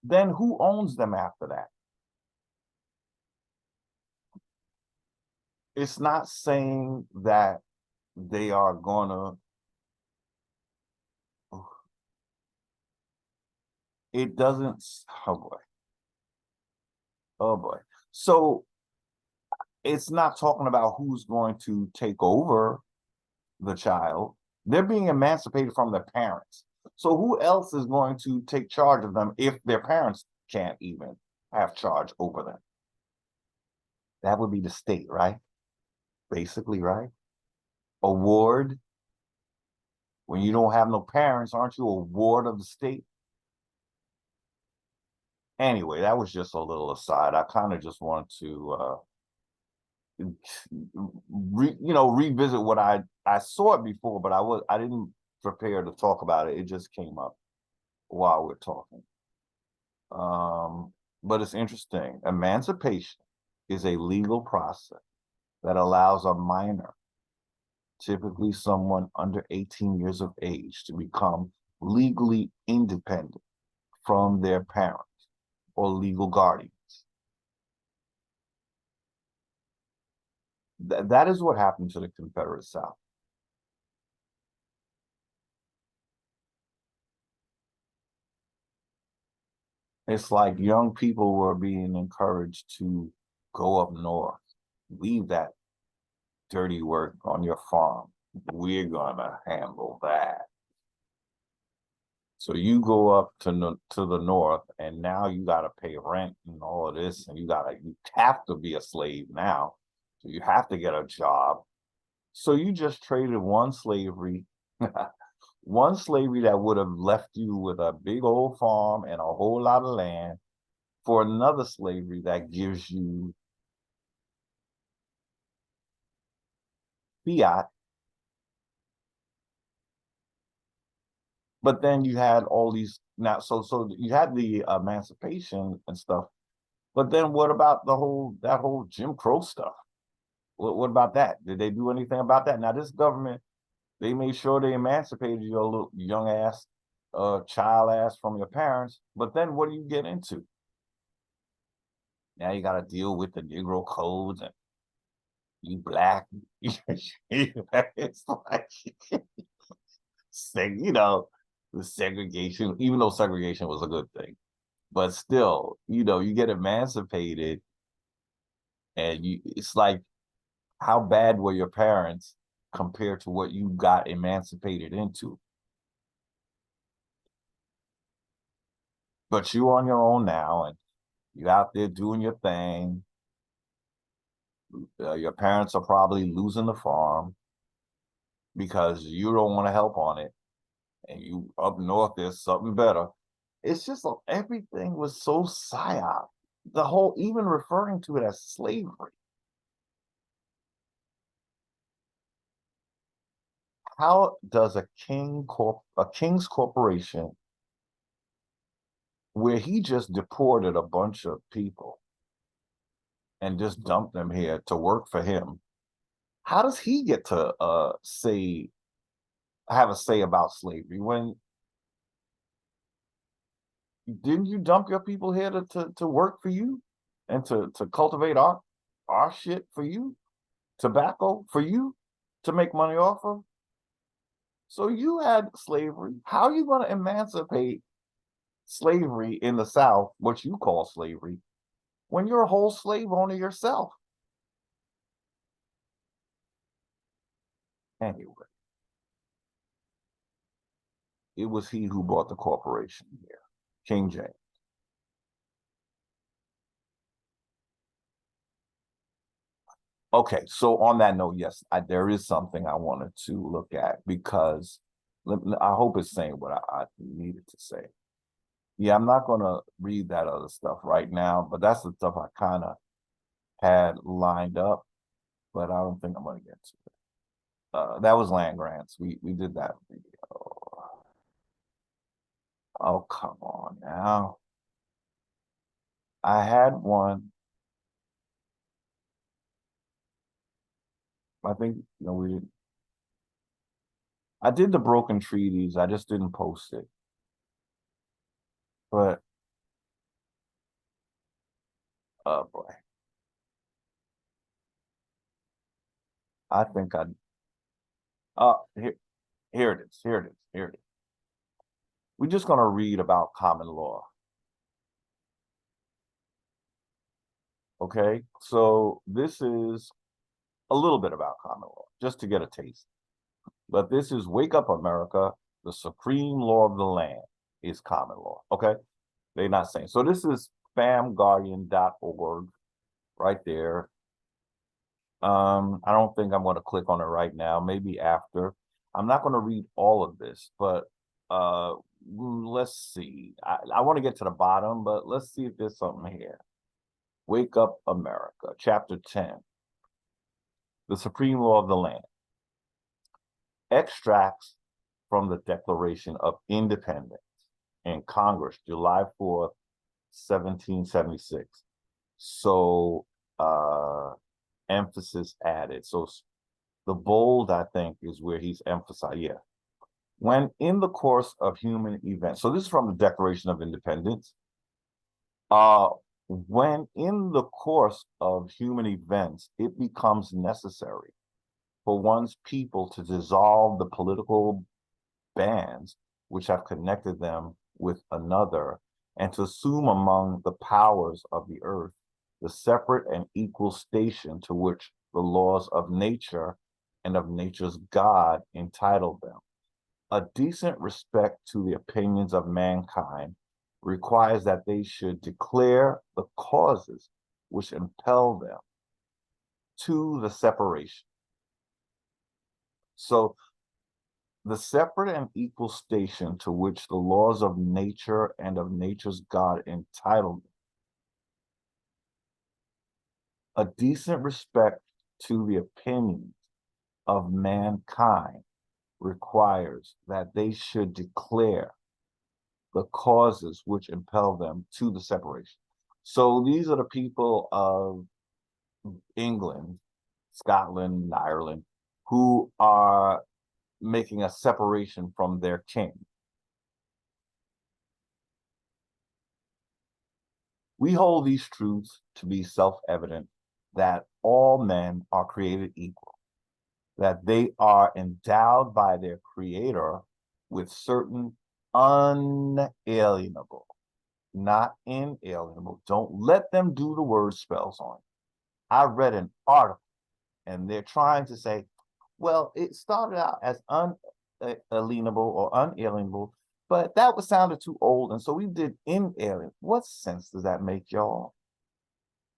Then who owns them after that? It's not saying that they are gonna, it doesn't, oh boy. Oh boy. So it's not talking about who's going to take over the child. They're being emancipated from their parents. So who else is going to take charge of them if their parents can't even have charge over them? That would be the state, right? Basically, right? A ward. When you don't have no parents, aren't you a ward of the state? Anyway, that was just a little aside. I kind of just wanted to revisit what I saw it before, but I didn't prepare to talk about it. It just came up while we're talking. But it's interesting. Emancipation is a legal process that allows a minor, typically someone under 18 years of age, to become legally independent from their parents or legal guardians. That is what happened to the Confederate South. It's like young people were being encouraged to go up north, leave that dirty work on your farm. We're gonna handle that. So you go up to the north, and now you got to pay rent and all of this, and you have to be a slave now. So you have to get a job. So you just traded one slavery, one slavery that would have left you with a big old farm and a whole lot of land, for another slavery that gives you fiat. But then you had all these now, so you had the emancipation and stuff. But then what about that whole Jim Crow stuff? What about that? Did they do anything about that? Now this government, they made sure they emancipated your little young ass, child ass from your parents. But then what do you get into? Now you got to deal with the Negro codes, and you black. It's like, the segregation, even though segregation was a good thing, but still, you get emancipated, and it's like, how bad were your parents compared to what you got emancipated into? But you're on your own now, and you're out there doing your thing. Your parents are probably losing the farm because you don't want to help on it, and you up north, there's something better. It's just everything was so psyop. The whole, even referring to it as slavery. How does a king's corporation, where he just deported a bunch of people and just dumped them here to work for him, how does he get to have a say about slavery? When didn't you dump your people here to work for you and to cultivate our shit for you, tobacco for you, to make money off of? So you had slavery. How are you going to emancipate slavery in the South, what you call slavery, when you're a whole slave owner yourself? Anyway, it was he who brought the corporation here, King James. Okay, so on that note, yes, there is something I wanted to look at, because I hope it's saying what I needed to say. Yeah, I'm not going to read that other stuff right now, but that's the stuff I kind of had lined up, but I don't think I'm going to get to it. That was land grants. We did that video. Oh, come on now. I had one. I think, I did the broken treaties. I just didn't post it. But, oh boy. I think here it is. Here it is. Here it is. We're just going to read about common law. Okay. So this is a little bit about common law, just to get a taste. But this is Wake Up America, the supreme law of the land is common law. Okay. They're not saying. So this is famguardian.org right there. I don't think I'm going to click on it right now, maybe after. I'm not going to read all of this, but let's see. I want to get to the bottom, but let's see if there's something here. Wake Up America, Chapter 10, the Supreme Law of the Land. Extracts from the Declaration of Independence in Congress, July 4th, 1776. So, emphasis added. So the bold, I think, is where he's emphasized. Yeah. When in the course of human events, so this is from the Declaration of Independence. When in the course of human events, it becomes necessary for one's people to dissolve the political bands which have connected them with another, and to assume among the powers of the earth the separate and equal station to which the laws of nature and of nature's God entitle them. A decent respect to the opinions of mankind requires that they should declare the causes which impel them to the separation. So the separate and equal station to which the laws of nature and of nature's God entitle them. A decent respect to the opinions of mankind requires that they should declare the causes which impel them to the separation. So these are the people of England, Scotland, Ireland, who are making a separation from their king. We hold these truths to be self-evident, that all men are created equal, that they are endowed by their creator with certain unalienable, not inalienable. Don't let them do the word spells on it. I read an article and they're trying to say, well, it started out as unalienable or unalienable, but that was sounded too old, and so we did inalienable. What sense does that make, y'all?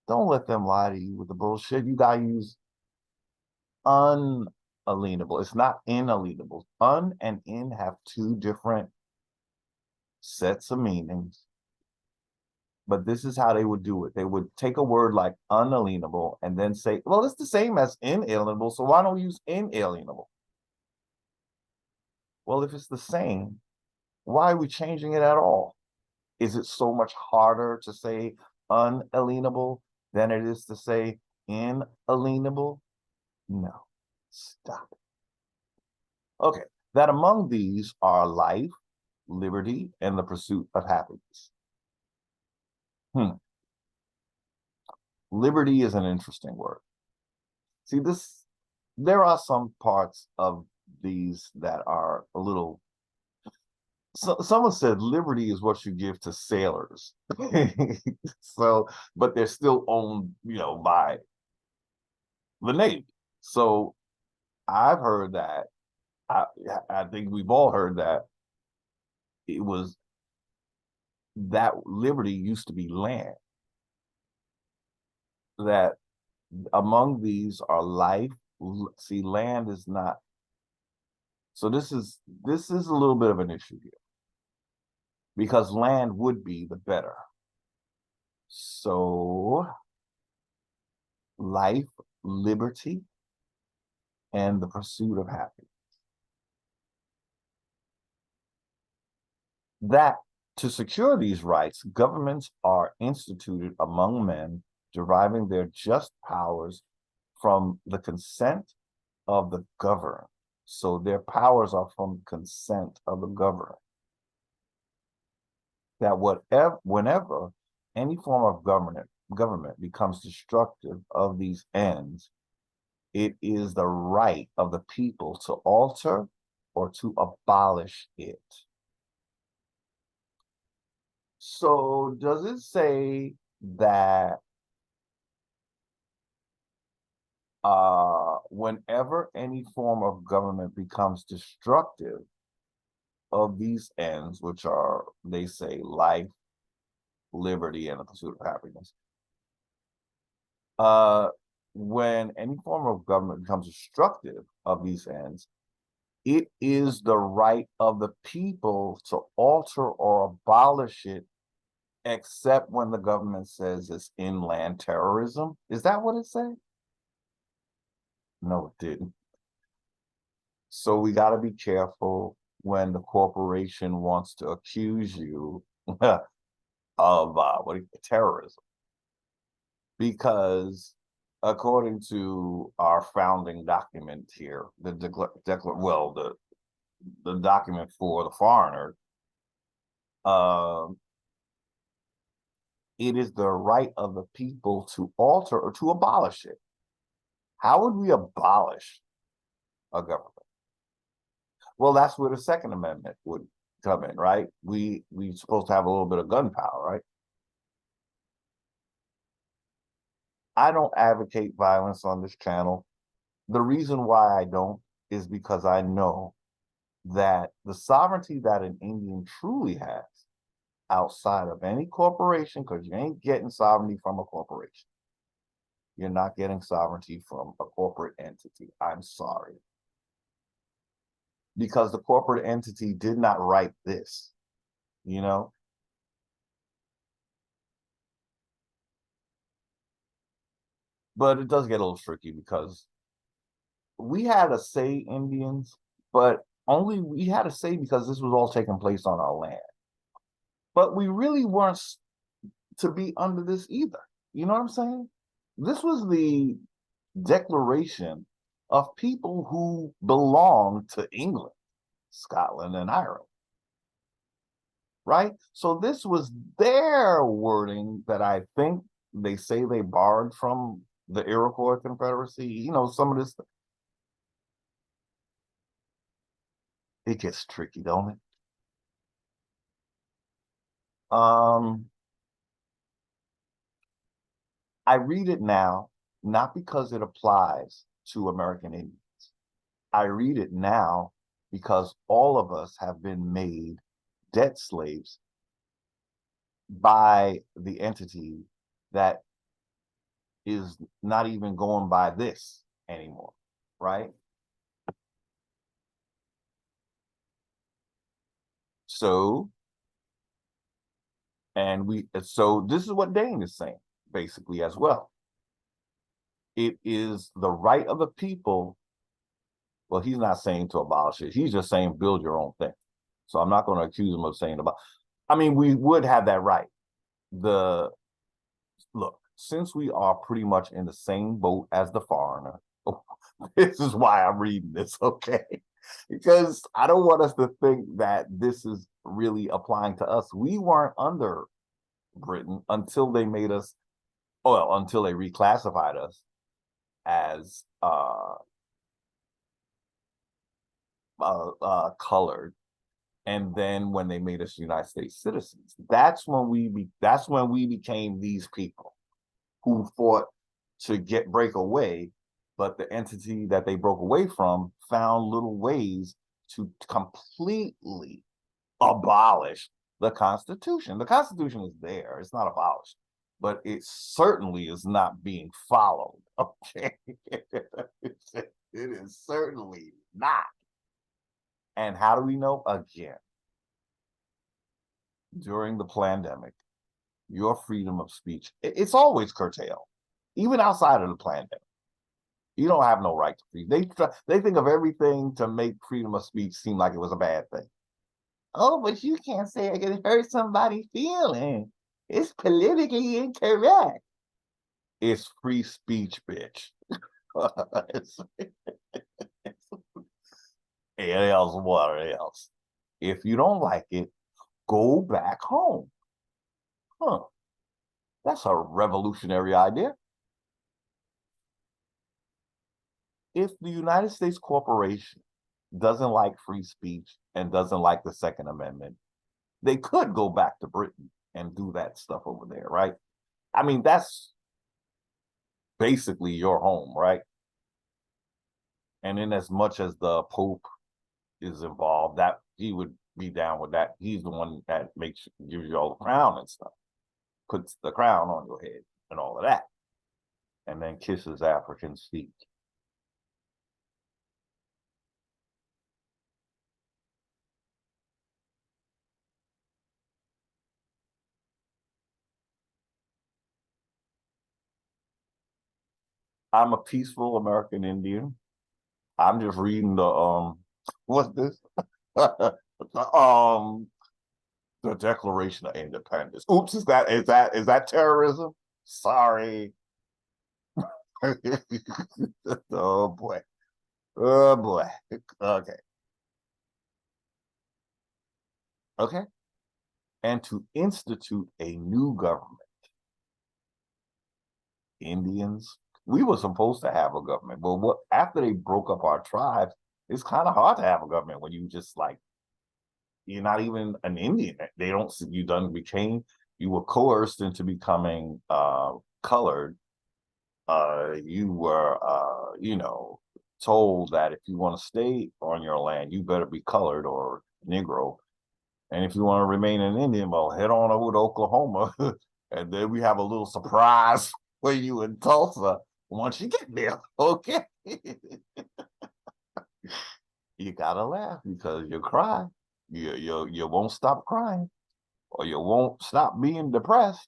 Don't let them lie to you with the bullshit. You gotta use unalienable. It's not inalienable. Un and in have two different sets of meanings. But this is how they would do it. They would take a word like unalienable and then say, well, it's the same as inalienable, so why don't we use inalienable? Well, if it's the same, why are we changing it at all? Is it so much harder to say unalienable than it is to say inalienable? No, stop it. Okay, that among these are life, liberty, and the pursuit of happiness. Liberty is an interesting word. See, there are some parts of these that are a little, someone said liberty is what you give to sailors. So, but they're still owned, by the Navy. So I've heard that, I think we've all heard that it was that liberty used to be land. That among these are life. See, land is not. So this is a little bit of an issue here, because land would be the better. So life, liberty, and the pursuit of happiness. That to secure these rights, governments are instituted among men, deriving their just powers from the consent of the governed. So their powers are from consent of the governed. That whenever any form of government becomes destructive of these ends, it is the right of the people to alter or to abolish it. So does it say that whenever any form of government becomes destructive of these ends, which are, they say, life, liberty, and the pursuit of happiness, when any form of government becomes destructive of these ends, it is the right of the people to alter or abolish it, except when the government says it's inland terrorism. Is that what it said? No, it didn't. So we got to be careful when the corporation wants to accuse you of terrorism, because according to our founding document here, the document for the foreigner, it is the right of the people to alter or to abolish it. How would we abolish a government? Well, that's where the Second Amendment would come in, right? We supposed to have a little bit of gunpowder, right? I don't advocate violence on this channel. The reason why I don't is because I know that the sovereignty that an Indian truly has outside of any corporation, because you ain't getting sovereignty from a corporation. You're not getting sovereignty from a corporate entity. I'm sorry. Because the corporate entity did not write this, you know? But it does get a little tricky because we had a say, Indians, but only we had a say because this was all taking place on our land. But we really weren't to be under this either. You know what I'm saying? This was the declaration of people who belong to England, Scotland, and Ireland. Right? So this was their wording that I think they say they borrowed from the Iroquois Confederacy. You know, some of this, it gets tricky, don't it? I read it now, not because it applies to American Indians. I read it now because all of us have been made debt slaves by the entity that is not even going by this anymore, right? So, so this is what Dane is saying, basically, as well. It is the right of the people. Well, he's not saying to abolish it. He's just saying build your own thing. So I'm not going to accuse him of saying I mean, we would have that right. Look, since we are pretty much in the same boat as the foreigner, this is why I'm reading this, okay? Because I don't want us to think that this is really applying to us. We weren't under Britain until they made us, until they reclassified us as colored, and then when they made us United States citizens, that's when we became these people who fought to break away, but the entity that they broke away from found little ways to completely abolish the Constitution. The Constitution is there; it's not abolished, but it certainly is not being followed. Okay, it is certainly not. And how do we know? Again, during the pandemic, your freedom of speech, it's always curtailed, even outside of the pandemic. You don't have no right to freedom. They think of everything to make freedom of speech seem like it was a bad thing. Oh, but you can't say it can hurt somebody's feeling. It's politically incorrect. It's free speech, bitch. It's, and else, what else? If you don't like it, go back home. Huh. That's a revolutionary idea. If the United States corporation doesn't like free speech and doesn't like the Second Amendment, they could go back to Britain and do that stuff over there, right? I mean, that's basically your home, right? And in as much as the Pope is involved, that he would be down with that. He's the one that gives you all the crown and stuff, puts the crown on your head and all of that, and then kisses Africans' feet. I'm a peaceful American Indian. I'm just reading the what's this? um the Declaration of Independence. Oops, is that terrorism? Sorry. Oh boy. Oh boy. Okay. Okay. And to institute a new government. Indians, we were supposed to have a government, but what after they broke up our tribes, it's kind of hard to have a government when you just like you're not even an Indian. They don't you done became you were coerced into becoming colored. You were told that if you want to stay on your land, you better be colored or Negro. And if you want to remain an Indian, well, head on over to Oklahoma. And then we have a little surprise for you in Tulsa once you get there. Okay. You gotta laugh because you cry. You won't stop crying, or you won't stop being depressed.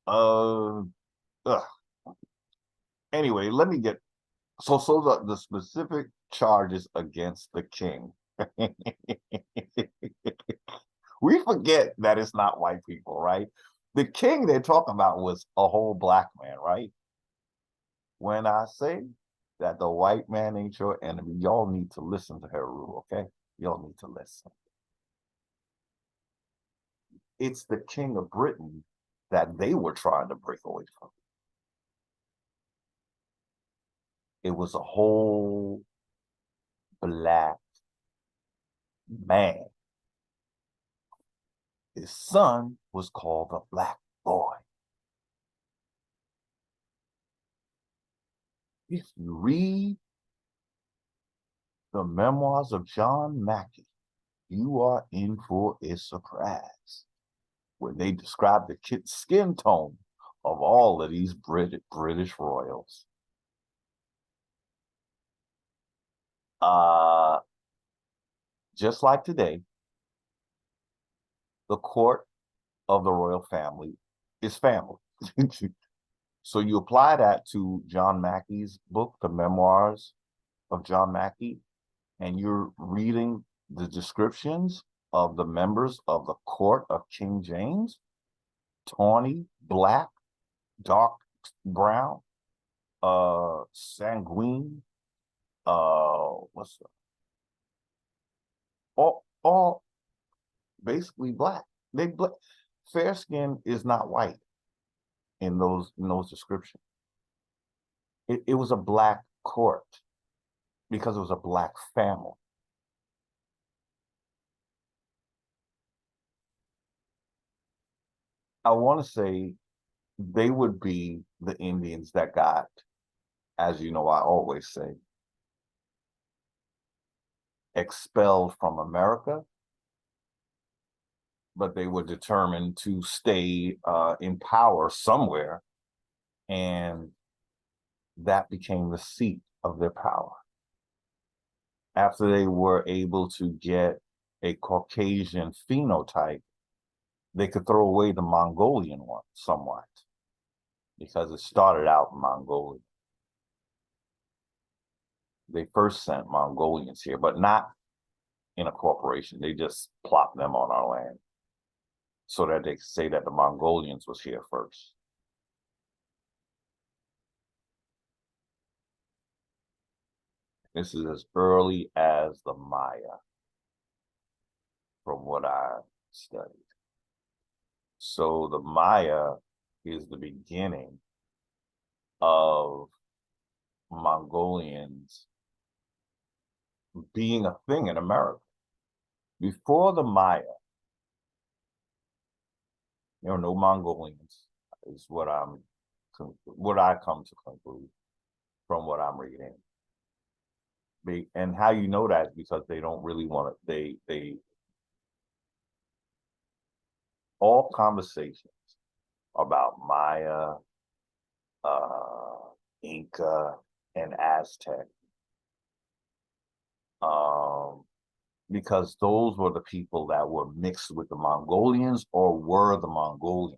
Uh, ugh. Anyway, let me get so the specific charges against the king. We forget that it's not white people, right? The king they're talking about was a whole black man, right? When I say that the white man ain't your enemy, y'all need to listen to Heru, okay? Y'all need to listen. It's the king of Britain that they were trying to break away from. It was a whole black man. His son was called the Black Boy. If you read the memoirs of John Mackey, you are in for a surprise when they describe the skin tone of all of these British royals. Just like today, the court of the royal family is family. So you apply that to John Mackey's book, The Memoirs of John Mackey, and you're reading the descriptions of the members of the court of King James, tawny, black, dark brown, sanguine, what's the, all basically black. Fair skin is not white in those descriptions. It was a black court because it was a black family. I want to say they would be the Indians that got, as you know, I always say, expelled from America, but they were determined to stay in power somewhere, and that became the seat of their power. After they were able to get a Caucasian phenotype, they could throw away the Mongolian one somewhat because it started out Mongolian. they first sent Mongolians here, but not in a corporation. They just plopped them on our land so that they could say that the Mongolians was here first. This is as early as the Maya, from what I studied. So the Maya is the beginning of Mongolians being a thing in America. Before the Maya, there were no Mongolians, is what I come to conclude from what I'm reading. And how you know that is because they don't really want to, they all conversations about Maya, Inca, and Aztec, because those were the people that were mixed with the Mongolians or were the Mongolians.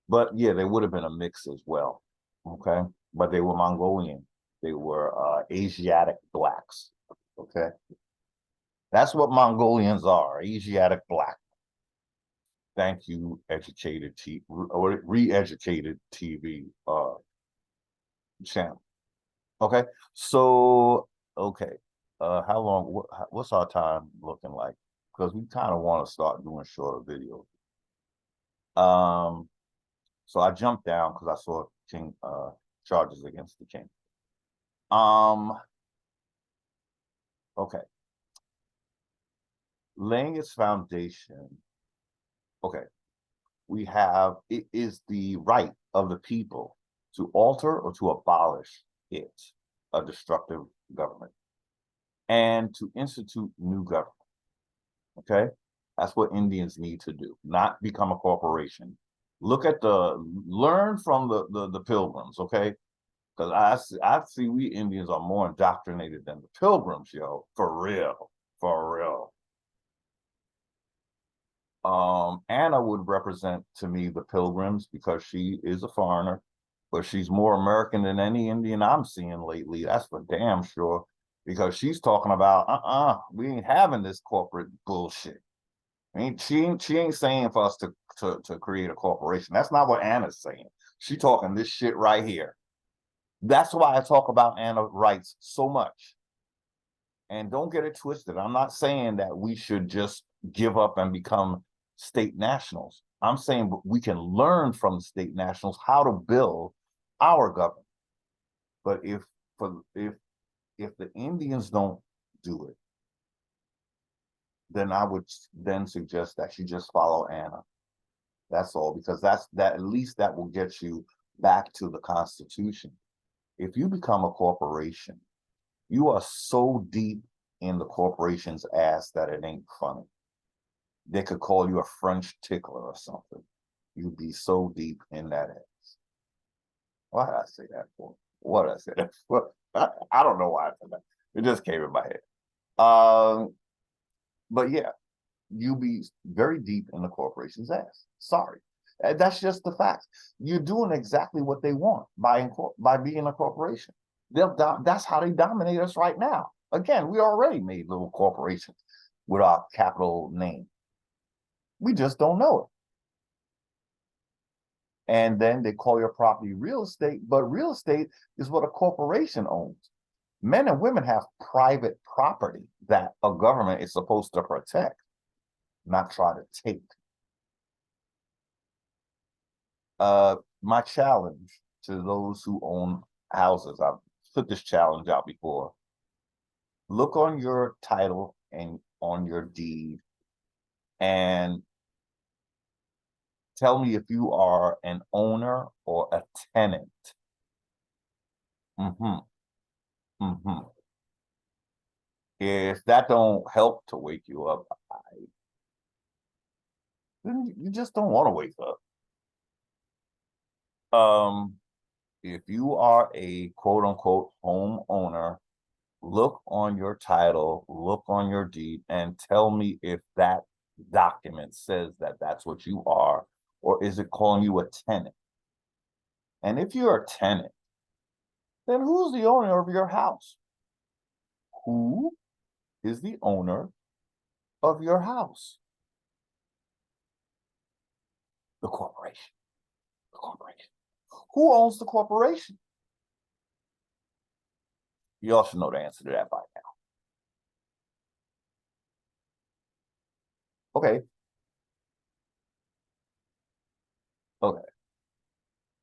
But yeah, they would have been a mix as well, okay? But they were Mongolian. They were Asiatic blacks, okay? That's what Mongolians are, Asiatic black. Thank you, educated or re-educated TV channel. Okay, so okay, how long? What's our time looking like? Because we kind of want to start doing shorter videos. So I jumped down because I saw King charges against the king. Okay, laying its foundation. Okay, we have it is the right of the people to alter or to abolish it, a destructive government, and to institute new government. Okay, that's what Indians need to do, not become a corporation. Learn from the Pilgrims, okay? Because I see we Indians are more indoctrinated than the Pilgrims, yo, for real, for real. Anna would represent to me the Pilgrims because she is a foreigner, but she's more American than any Indian I'm seeing lately. That's for damn sure. Because she's talking about, we ain't having this corporate bullshit. She ain't saying for us to create a corporation. That's not what Anna's saying. She talking this shit right here. That's why I talk about Anna's rights so much. And don't get it twisted. I'm not saying that we should just give up and become state nationals. I'm saying we can learn from the state nationals how to build our government. But if the Indians don't do it, then I would then suggest that you just follow Anna. That's all, because at least that will get you back to the Constitution. If you become a corporation, you are so deep in the corporation's ass that it ain't funny. They could call you a French tickler or something. You'd be so deep in that ass. Why did I say that for? What did I say that for? I don't know why I said that. It just came in my head. But yeah, you be very deep in the corporation's ass. Sorry. That's just the fact. You're doing exactly what they want by being a corporation. That's how they dominate us right now. Again, we already made little corporations with our capital name. We just don't know it. And then they call your property real estate, but real estate is what a corporation owns. Men and women have private property that a government is supposed to protect, not try to take. My challenge to those who own houses, I've put this challenge out before. Look on your title and on your deed and tell me if you are an owner or a tenant. If that don't help to wake you up, then you just don't want to wake up. If you are a quote unquote homeowner, look on your title, look on your deed, and tell me if that document says that that's what you are, or is it calling you a tenant? And if you're a tenant, then who's the owner of your house? Who is the owner of your house? The corporation. The corporation. Who owns the corporation? You all should know the answer to that by now. Okay. Okay.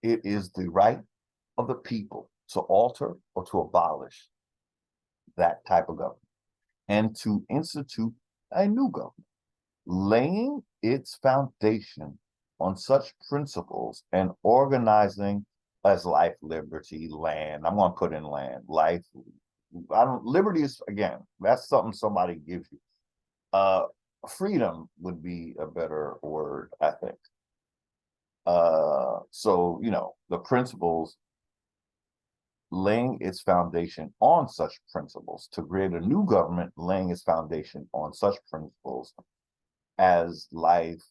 It is the right of the people to alter or to abolish that type of government and to institute a new government, laying its foundation on such principles and organizing as life, liberty, land. I'm going to put in land, life. Liberty is, again, that's something somebody gives you. Freedom would be a better word, I think. So, the principles, laying its foundation on such principles to create a new government, laying its foundation on such principles as life,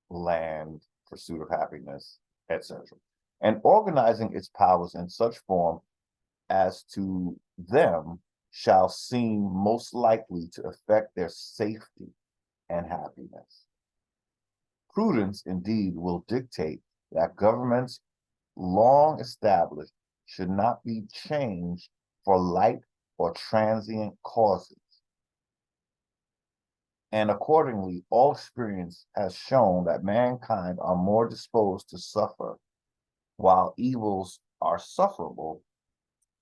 land, pursuit of happiness, etc., and organizing its powers in such form as to them shall seem most likely to affect their safety and happiness. Prudence, indeed, will dictate that governments long established should not be changed for light or transient causes. And accordingly, all experience has shown that mankind are more disposed to suffer while evils are sufferable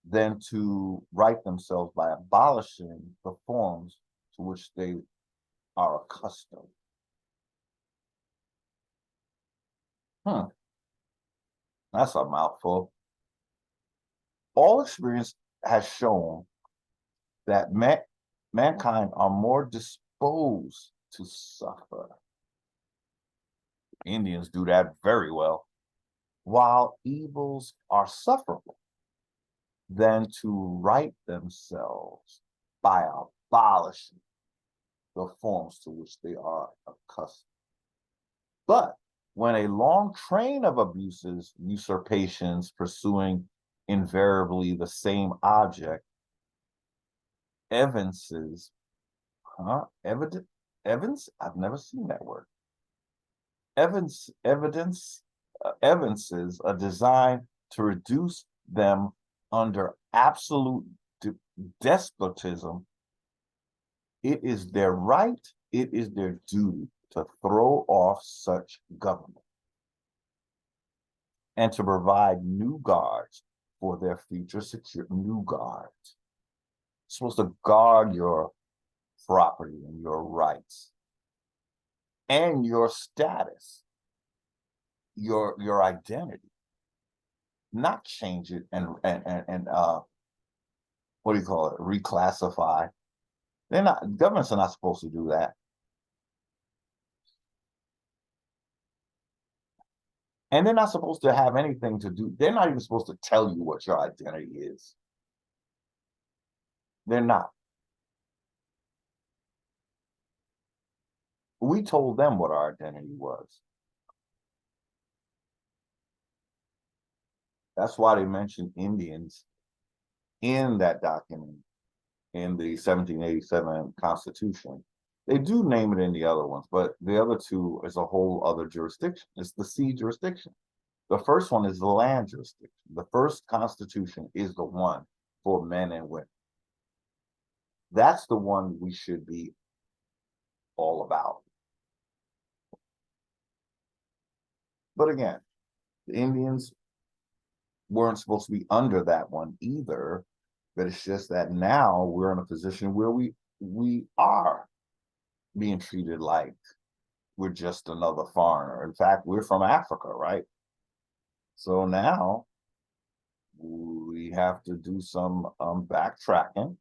than to right themselves by abolishing the forms to which they are accustomed. That's a mouthful. All experience has shown that mankind are more disposed to suffer. Indians do that very well. While evils are sufferable, than to right themselves by abolishing the forms to which they are accustomed. But when a long train of abuses, usurpations, pursuing invariably the same object, evidences, I've never seen that word. Evidences a design to reduce them under absolute despotism, it is their right, it is their duty to throw off such government and to provide new guards for their future security. New guards. You're supposed to guard your property and your rights and your status, your identity, not change it and what do you call it? Reclassify. Governments are not supposed to do that. And they're not supposed to have anything to do. They're not even supposed to tell you what your identity is. They're not. We told them what our identity was. That's why they mentioned Indians in that document in the 1787 Constitution. They do name it in the other ones, but the other two is a whole other jurisdiction. It's the sea jurisdiction. The first one is the land jurisdiction. The first Constitution is the one for men and women. That's the one we should be all about. But again, the Indians weren't supposed to be under that one either, but it's just that now we're in a position where we are being treated like we're just another foreigner. In fact, we're from Africa, right? So now we have to do some backtracking,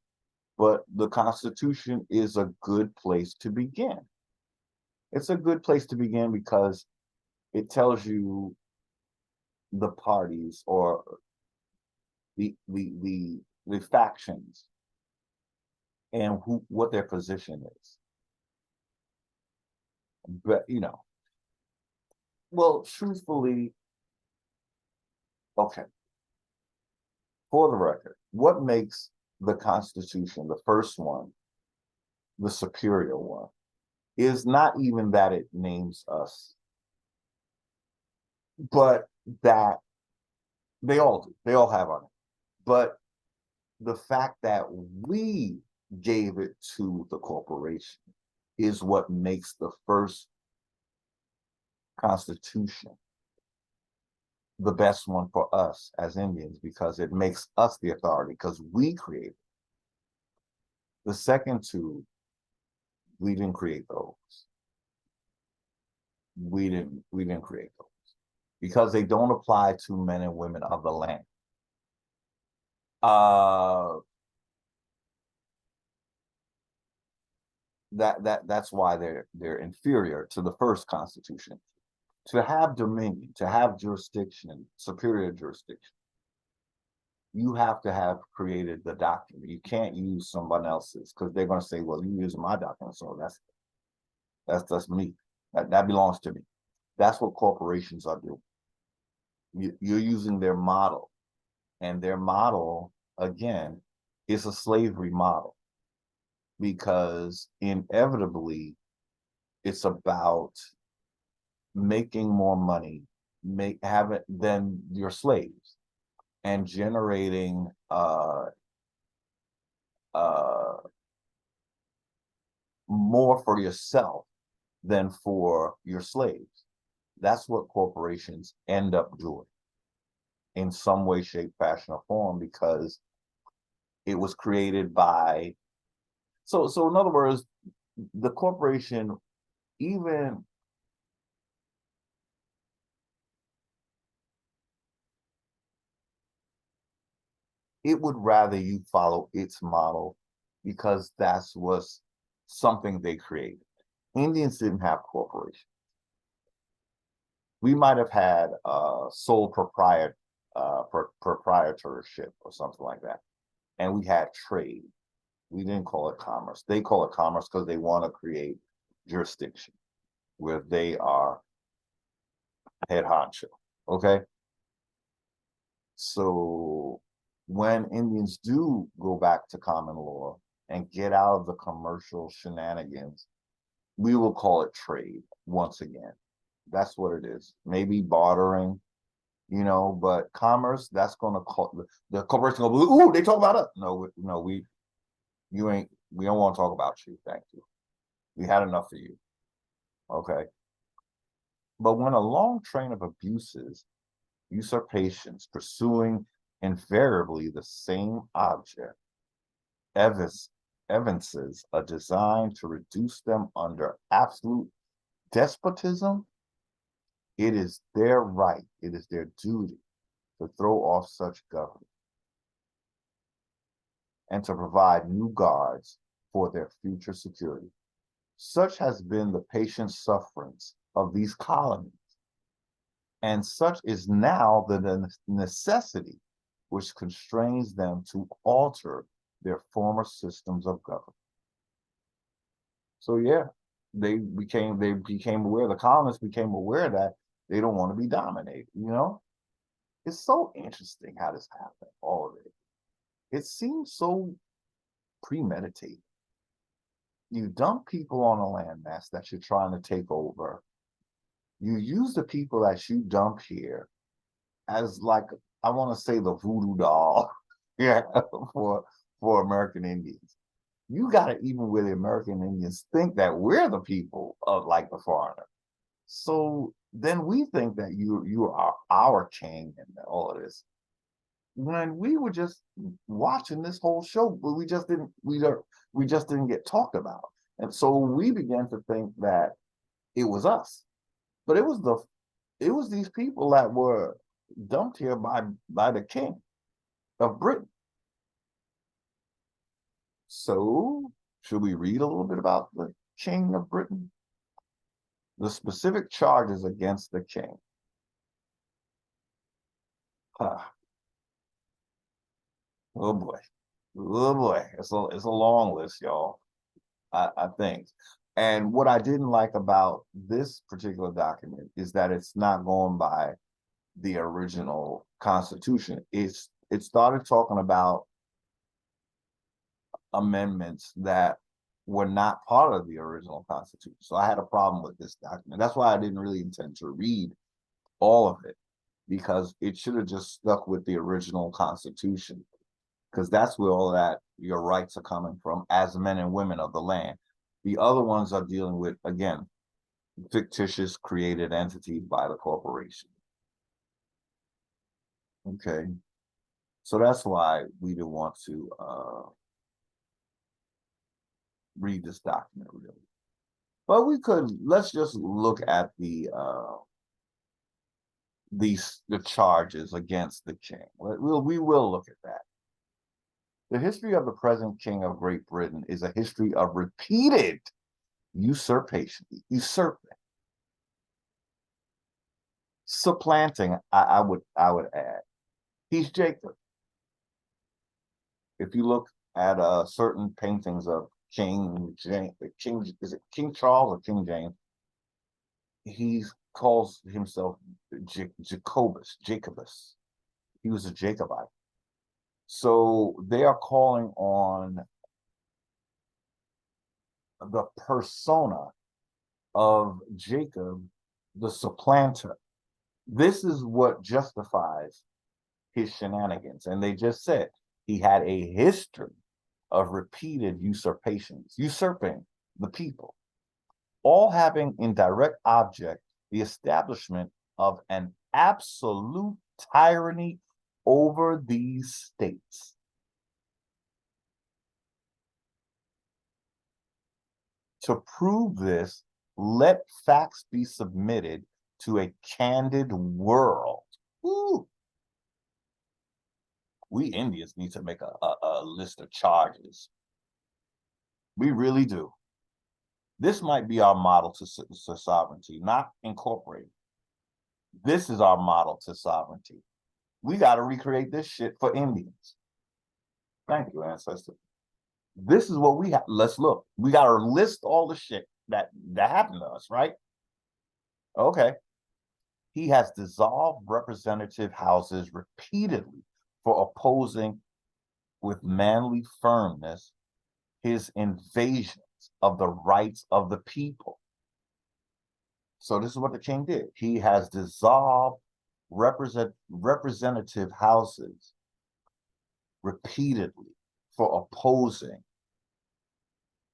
but the Constitution is a good place to begin. It's a good place to begin because it tells you the parties or the factions and what their position is. But well, truthfully, okay. For the record, what makes the Constitution, the first one, the superior one, is not even that it names us, but that they all do. They all have on it. But the fact that we gave it to the corporation is what makes the first Constitution the best one for us as Indians, because it makes us the authority because we created it. The second two, we didn't create those. We didn't create those because they don't apply to men and women of the land. That's why they're inferior to the first Constitution. To have dominion, to have jurisdiction, superior jurisdiction, you have to have created the document. You can't use someone else's because they're going to say, well, you use my document, so that's me. That belongs to me. That's what corporations are doing. You're using their model, and their model, again, is a slavery model, because inevitably it's about making more money, have it than your slaves, and generating more for yourself than for your slaves. That's what corporations end up doing in some way, shape, fashion, or form, because it was created by. So in other words, the corporation, even it would rather you follow its model because that's was something they created. Indians didn't have corporations. We might have had sole proprietorship or something like that, and we had trade. We didn't call it commerce. They call it commerce because they want to create jurisdiction where they are head honcho. Okay, so when Indians do go back to common law and get out of the commercial shenanigans, we will call it trade once again. That's what it is. Maybe bartering, but commerce, that's going to call the corporation. Ooh, they talk about us. No, we don't want to talk about you. Thank you. We had enough of you. Okay. But when a long train of abuses, usurpations, pursuing invariably the same object, evinces a design to reduce them under absolute despotism, it is their right, it is their duty to throw off such government and to provide new guards for their future security. Such has been the patient sufferance of these colonies, and such is now the necessity which constrains them to alter their former systems of government. So yeah, they became aware, the colonists became aware that they don't want to be dominated, It's so interesting how this happened, all of it. It seems so premeditated. You dump people on a landmass that you're trying to take over. You use the people that you dump here as, like, I want to say, the voodoo doll, yeah, for American Indians. You got to, even with the American Indians, think that we're the people of, like, the foreigner. So then we think that you are our king and all of this, when we were just watching this whole show, but we just didn't get talked about. And so we began to think that it was us, but it was these people that were dumped here by the king of Britain. So should we read a little bit about the king of Britain? The specific charges against the king. Oh boy. Oh boy. It's a long list, y'all. I think. And what I didn't like about this particular document is that it's not going by the original Constitution. It started talking about amendments that were not part of the original Constitution. So I had a problem with this document. That's why I didn't really intend to read all of it, because it should have just stuck with the original Constitution, because that's where all that your rights are coming from as men and women of the land. The other ones are dealing with, again, fictitious created entities by the corporation. Okay. So that's why we didn't want to read this document really. But we could, let's just look at the charges against the king. We will look at that. The history of the present king of Great Britain is a history of repeated usurpation, usurping, supplanting. I would add, he's Jacob. If you look at certain paintings of King James, is it King Charles or King James? He calls himself Jacobus. He was a Jacobite. So they are calling on the persona of Jacob, the supplanter. This is what justifies his shenanigans. And they just said he had a history of repeated usurpations, usurping the people, all having in direct object the establishment of an absolute tyranny over these states. To prove this, let facts be submitted to a candid world. Ooh. We Indians need to make a list of charges. We really do. This might be our model to sovereignty, not incorporated. This is our model to sovereignty. We got to recreate this shit for Indians. Thank you, ancestor. This is what we have. Let's look. We got to list all the shit that happened to us, right? Okay. He has dissolved representative houses repeatedly for opposing with manly firmness his invasions of the rights of the people. So this is what the king did. He has dissolved representative houses repeatedly for opposing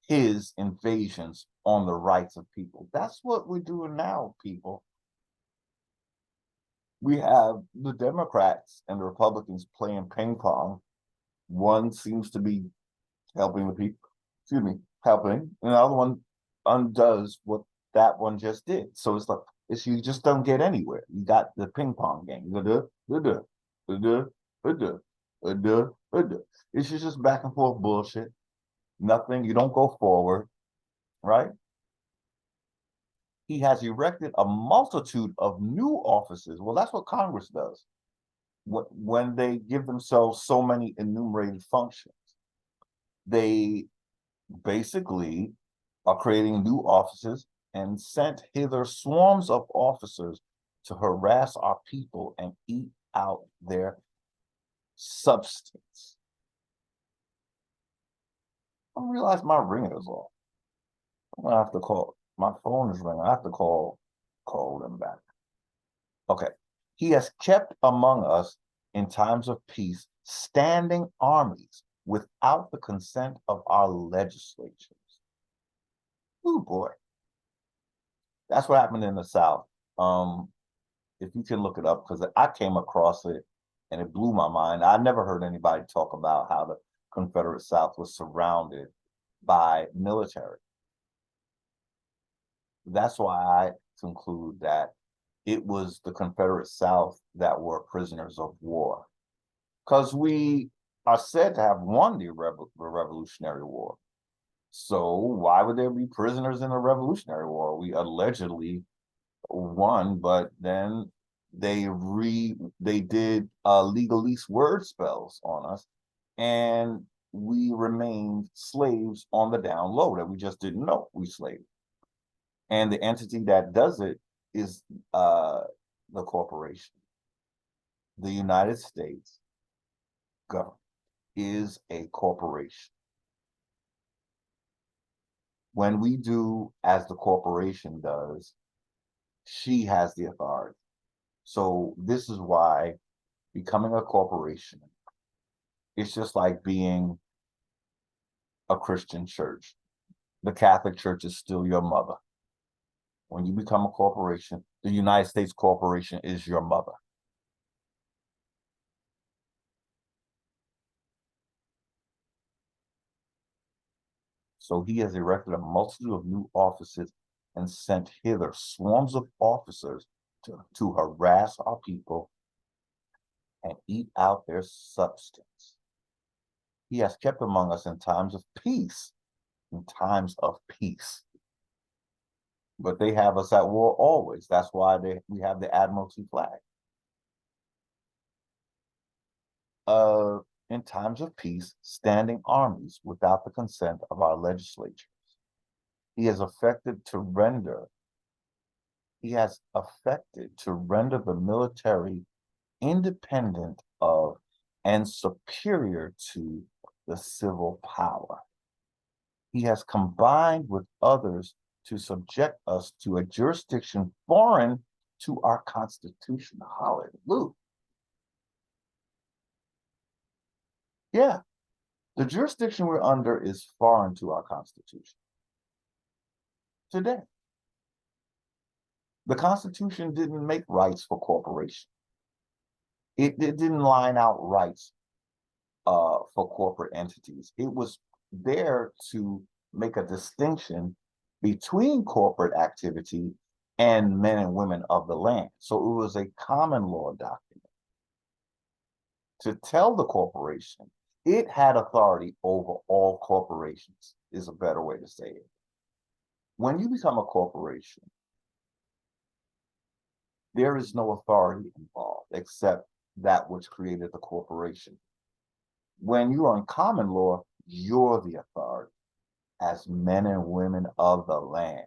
his invasions on the rights of people. That's what we're doing now, people. We have the Democrats and the Republicans playing ping pong. One seems to be helping the people, helping, and the other one undoes what that one just did. So it's like, you just don't get anywhere. You got the ping pong game. It's just back and forth bullshit. Nothing, you don't go forward, right? He has erected a multitude of new offices. Well, that's what Congress does. When they give themselves so many enumerated functions, they basically are creating new offices and sent hither swarms of officers to harass our people and eat out their substance. I realize my ringer is off. I'm gonna have to call. My phone is ringing. I have to call them back. Okay. He has kept among us in times of peace standing armies without the consent of our legislatures. Oh boy. That's what happened in the South. If you can look it up, because I came across it and it blew my mind. I never heard anybody talk about how the Confederate South was surrounded by military. That's why I conclude that it was the Confederate South that were prisoners of war, because we are said to have won the Revolutionary War. So why would there be prisoners in the Revolutionary War? We allegedly won, but then they did legalese word spells on us, and we remained slaves on the down low that we just didn't know we slaves. And the entity that does it is the corporation. The United States government is a corporation. When we do as the corporation does, she has the authority. So this is why becoming a corporation, it's just like being a Christian church. The Catholic Church is still your mother. When you become a corporation, the United States corporation is your mother. So he has erected a multitude of new offices and sent hither swarms of officers to harass our people and eat out their substance. He has kept among us in times of peace, in times of peace. But they have us at war always. That's why we have the Admiralty flag. In times of peace, standing armies without the consent of our legislatures. He has affected to render the military independent of and superior to the civil power. He has combined with others to subject us to a jurisdiction foreign to our Constitution. Hallelujah. Yeah, the jurisdiction we're under is foreign to our Constitution. Today, the Constitution didn't make rights for corporations. It didn't line out rights for corporate entities. It was there to make a distinction between corporate activity and men and women of the land. So it was a common law document to tell the corporation it had authority over all corporations, is a better way to say it. When you become a corporation, there is no authority involved except that which created the corporation. When you are in common law, you're the authority as men and women of the land.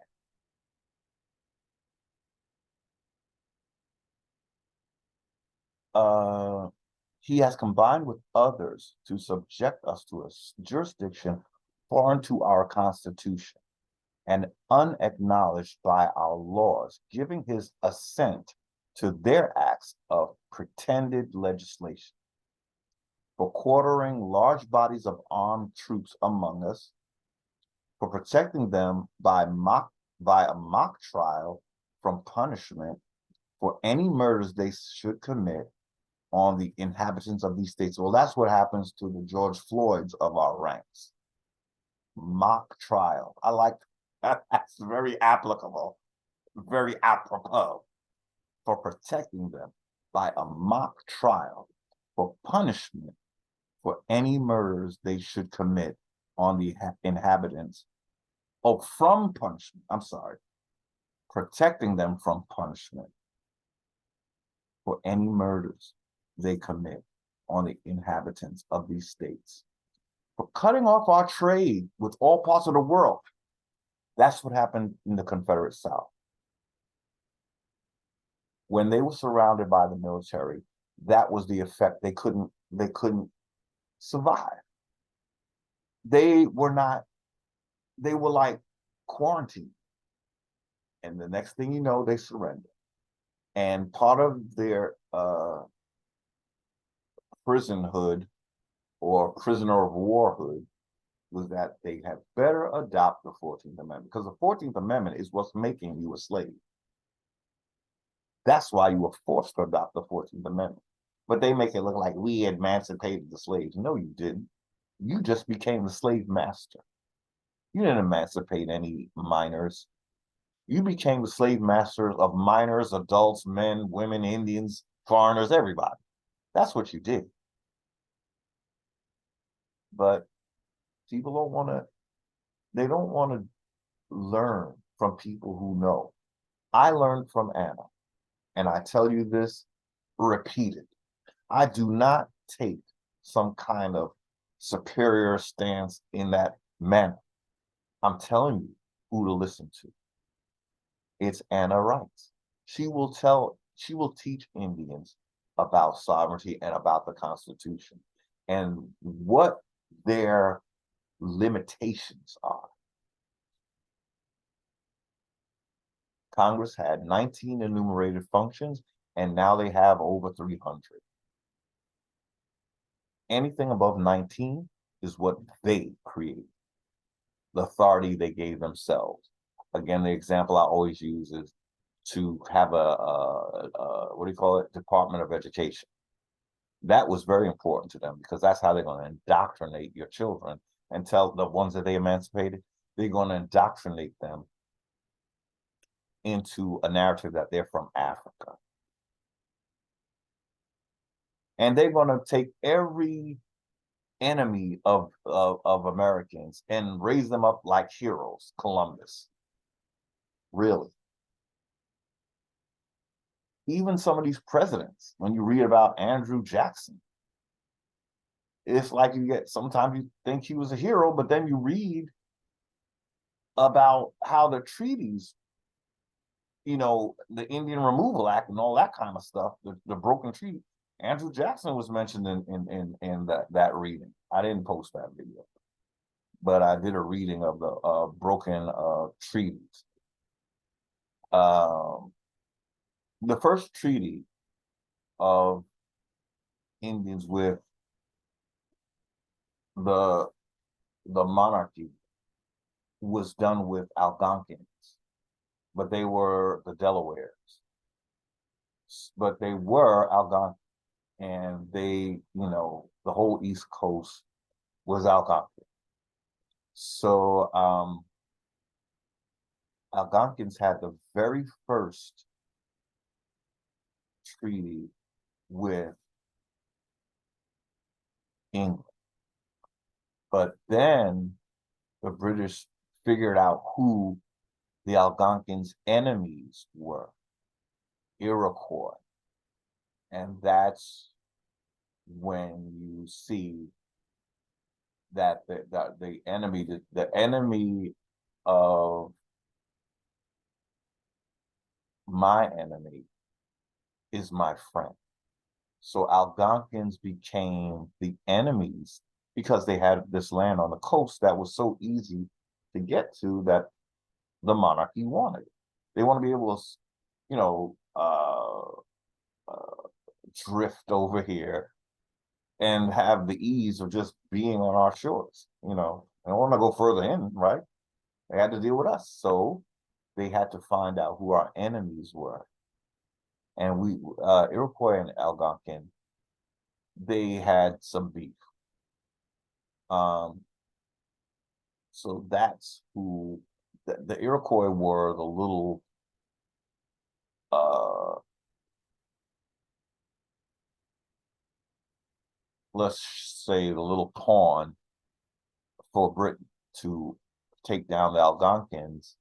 He has combined with others to subject us to a jurisdiction foreign to our Constitution and unacknowledged by our laws, giving his assent to their acts of pretended legislation, for quartering large bodies of armed troops among us, for protecting them by a mock trial from punishment for any murders they should commit on the inhabitants of these states. Well, that's what happens to the George Floyds of our ranks. Mock trial. I like that. That's very applicable, very apropos, for protecting them by a mock trial for punishment for any murders they should commit on the inhabitants. Oh, from punishment. I'm sorry. Protecting them from punishment for any murders they commit on the inhabitants of these states, for cutting off our trade with all parts of the world. That's what happened in the Confederate South. When they were surrounded by the military, that was the effect. They couldn't survive. They were like quarantined. And the next thing you know, they surrendered. And part of their prisonhood or prisoner of warhood was that they had better adopt the 14th Amendment, because the 14th Amendment is what's making you a slave. That's why you were forced to adopt the 14th Amendment. But they make it look like we emancipated the slaves. No, you didn't. You just became the slave master. You didn't emancipate any minors. You became the slave masters of minors, adults, men, women, Indians, foreigners, everybody. That's what you did. But people they don't want to learn from people who know. I learned from Anna, and I tell you this repeated. I do not take some kind of superior stance in that manner. I'm telling you who to listen to. It's Anna Rice. She will teach Indians about sovereignty and about the Constitution and what their limitations are. Congress had 19 enumerated functions, and now they have over 300. Anything above 19 is what they created, the authority they gave themselves. Again, the example I always use is to have what do you call it, Department of Education. That was very important to them because that's how they're going to indoctrinate your children and tell the ones that they emancipated, they're going to indoctrinate them into a narrative that they're from Africa. And they're going to take every enemy of Americans and raise them up like heroes. Columbus. Really. Even some of these presidents, when you read about Andrew Jackson, it's like sometimes you think he was a hero, but then you read about how the treaties, the Indian Removal Act and all that kind of stuff, the broken treaty. Andrew Jackson was mentioned in that reading. I didn't post that video, but I did a reading of the broken treaties. The first treaty of Indians with the monarchy was done with Algonquins, but they were the Delawares. But they were Algonquin, and they, the whole East Coast was Algonquin. So Algonquins had the very first treaty with England. But then the British figured out who the Algonquins' enemies were, Iroquois. And that's when you see that the enemy of my enemy is my friend. So Algonquins became the enemies because they had this land on the coast that was so easy to get to that the monarchy wanted. They want to be able to, drift over here and have the ease of just being on our shores. They don't want to go further in, right? They had to deal with us. So they had to find out who our enemies were. And Iroquois and Algonquin, they had some beef. So that's who the Iroquois were, the little let's say the little pawn for Britain to take down the Algonquins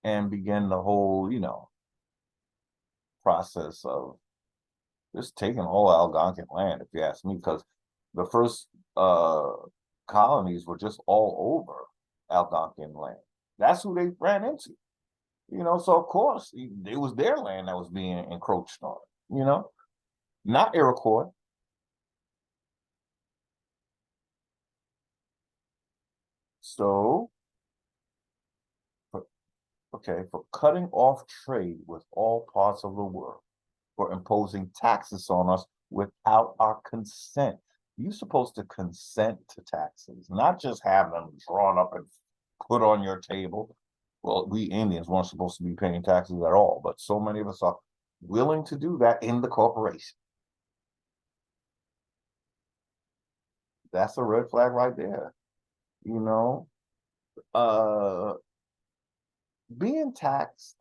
and begin the whole, process of just taking all Algonquin land, if you ask me, because the first colonies were just all over Algonquin land. That's who they ran into, so of course it was their land that was being encroached on, not Iroquois. So, for cutting off trade with all parts of the world, for imposing taxes on us without our consent. You're supposed to consent to taxes, not just have them drawn up and put on your table. Well, we Indians weren't supposed to be paying taxes at all, but so many of us are willing to do that in the corporation. That's a red flag right there. Being taxed,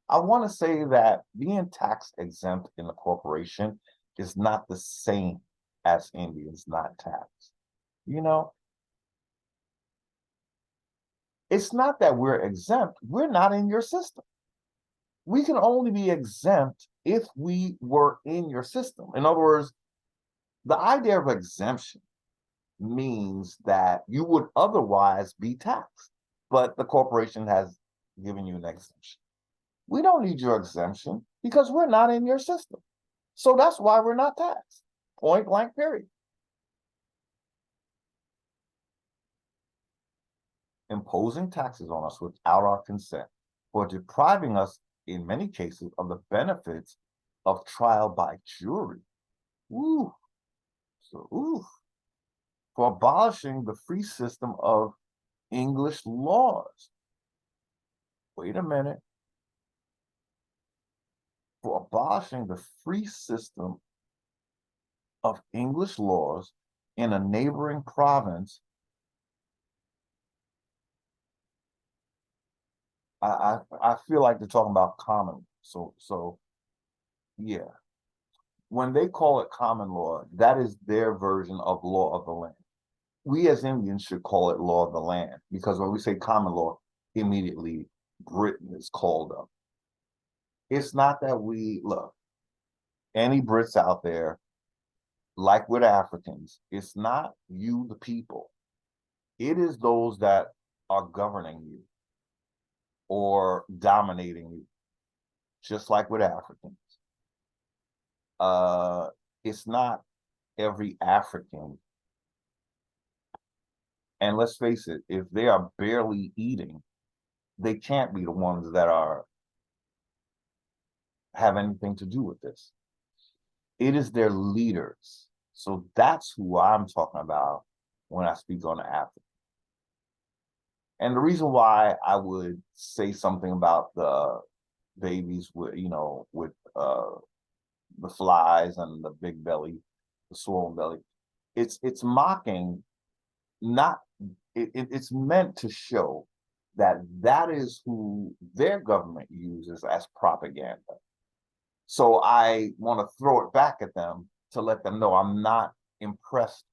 I want to say that being tax exempt in a corporation is not the same as Indians not taxed. It's not that we're exempt. We're not in your system. We can only be exempt if we were in your system. In other words, the idea of exemption means that you would otherwise be taxed, but the corporation has given you an exemption. We don't need your exemption because we're not in your system. So that's why we're not taxed. Point blank, period. imposing taxes on us without our consent, for depriving us, in many cases, of the benefits of trial by jury. Ooh, so ooh, for abolishing the free system of English laws. Wait a minute. For abolishing the free system of English laws in a neighboring province. I feel like they're talking about common. So yeah. When they call it common law, that is their version of law of the land. We as Indians should call it law of the land, because when we say common law, immediately Britain is called up. It's not that we look, any Brits out there, like with Africans, it's not you, the people. It is those that are governing you or dominating you, just like with Africans. It's not every African. And let's face it, if they are barely eating, they can't be the ones that have anything to do with this. It is their leaders. So that's who I'm talking about when I speak on Africa. And the reason why I would say something about the babies with, with the flies and the big belly, the swollen belly, it's mocking, not it's meant to show that that is who their government uses as propaganda. So I want to throw it back at them to let them know I'm not impressed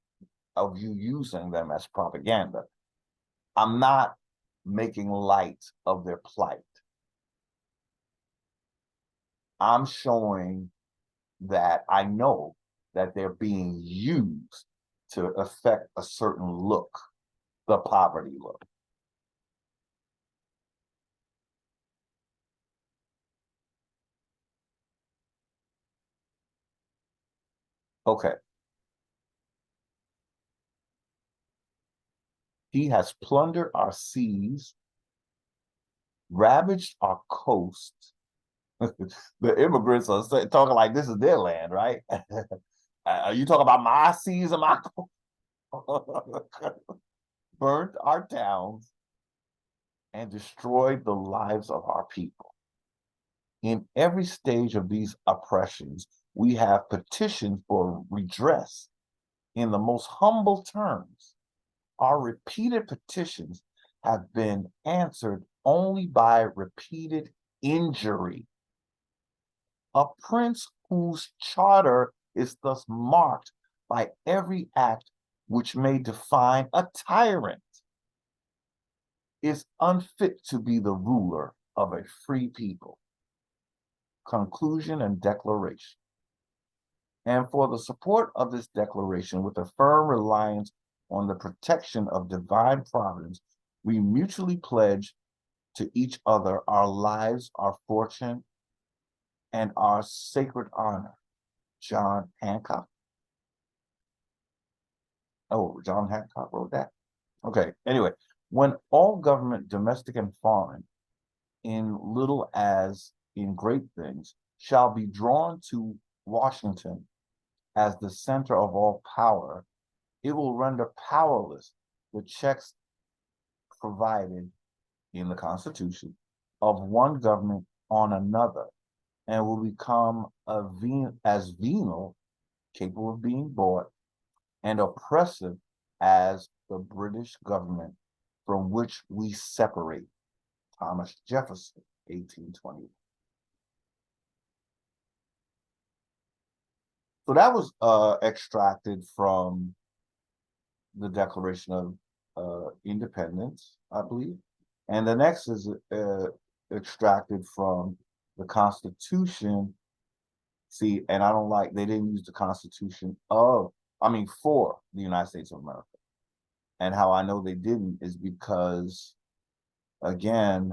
of you using them as propaganda. I'm not making light of their plight. I'm showing that I know that they're being used to affect a certain look, the poverty look. Okay. He has plundered our seas, ravaged our coast. The immigrants are talking like this is their land, right? Are you talking about my seas and my coast? Burnt our towns and destroyed the lives of our people. In every stage of these oppressions, we have petitioned for redress in the most humble terms. Our repeated petitions have been answered only by repeated injury. A prince whose charter is thus marked by every act which may define a tyrant is unfit to be the ruler of a free people. Conclusion and declaration. And for the support of this declaration, with a firm reliance on the protection of divine providence, we mutually pledge to each other our lives, our fortune, and our sacred honor. John Hancock. Oh, John Hancock wrote that. Okay, anyway, when all government, domestic and foreign, in little as in great things, shall be drawn to Washington as the center of all power, it will render powerless the checks provided in the Constitution of one government on another, and will become as venal, capable of being bought, and oppressive as the British government from which we separate. Thomas Jefferson, 1820. So that was extracted from the Declaration of Independence, I believe. And the next is extracted from the Constitution. See, and I don't like, they didn't use the Constitution for the United States of America. And how I know they didn't is because, again,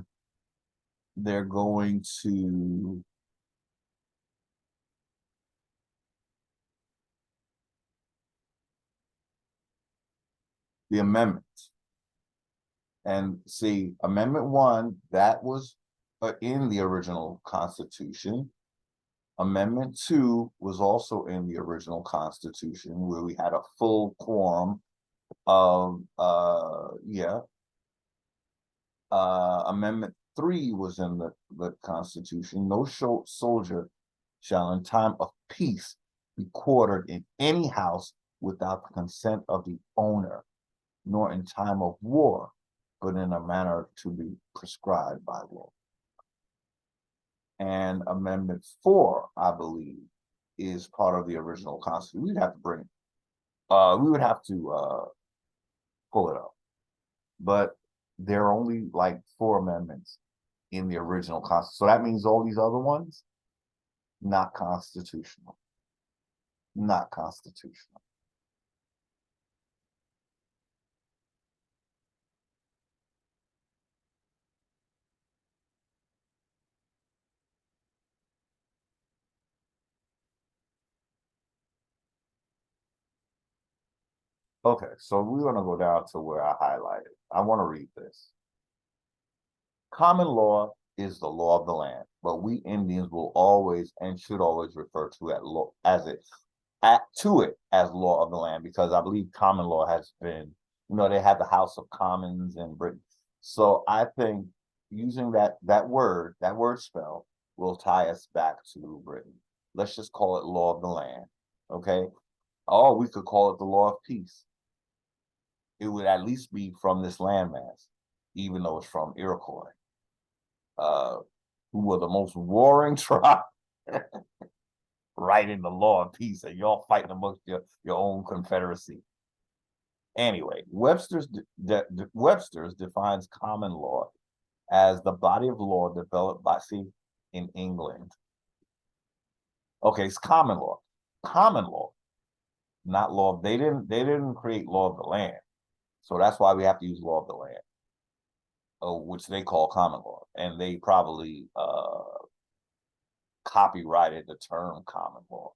they're going to the amendments. And see, Amendment 1, that was in the original Constitution. Amendment 2 was also in the original Constitution, where we had a full quorum of, Amendment 3 was in the Constitution. No soldier shall in time of peace be quartered in any house without the consent of the owner, nor in time of war, but in a manner to be prescribed by law. And Amendment 4, I believe, is part of the original Constitution. We'd have to bring it. We would have to pull it up. But there are only like 4 amendments in the original Constitution. So that means all these other ones, not constitutional. Not constitutional. Okay, so we're going to go down to where I highlighted. I want to read this. Common law is the law of the land, but we Indians will always and should always refer to it as law of the land, because I believe common law has been, they had the House of Commons in Britain. So I think using that word spell will tie us back to Britain. Let's just call it law of the land, okay? Or we could call it the law of peace. It would at least be from this landmass, even though it's from Iroquois, who were the most warring tribe, writing the law of peace, and y'all fighting amongst your own confederacy. Anyway, Webster's defines common law as the body of law developed by, in England. Okay, it's common law, not law. They didn't create law of the land. So that's why we have to use law of the land, which they call common law. And they probably copyrighted the term common law.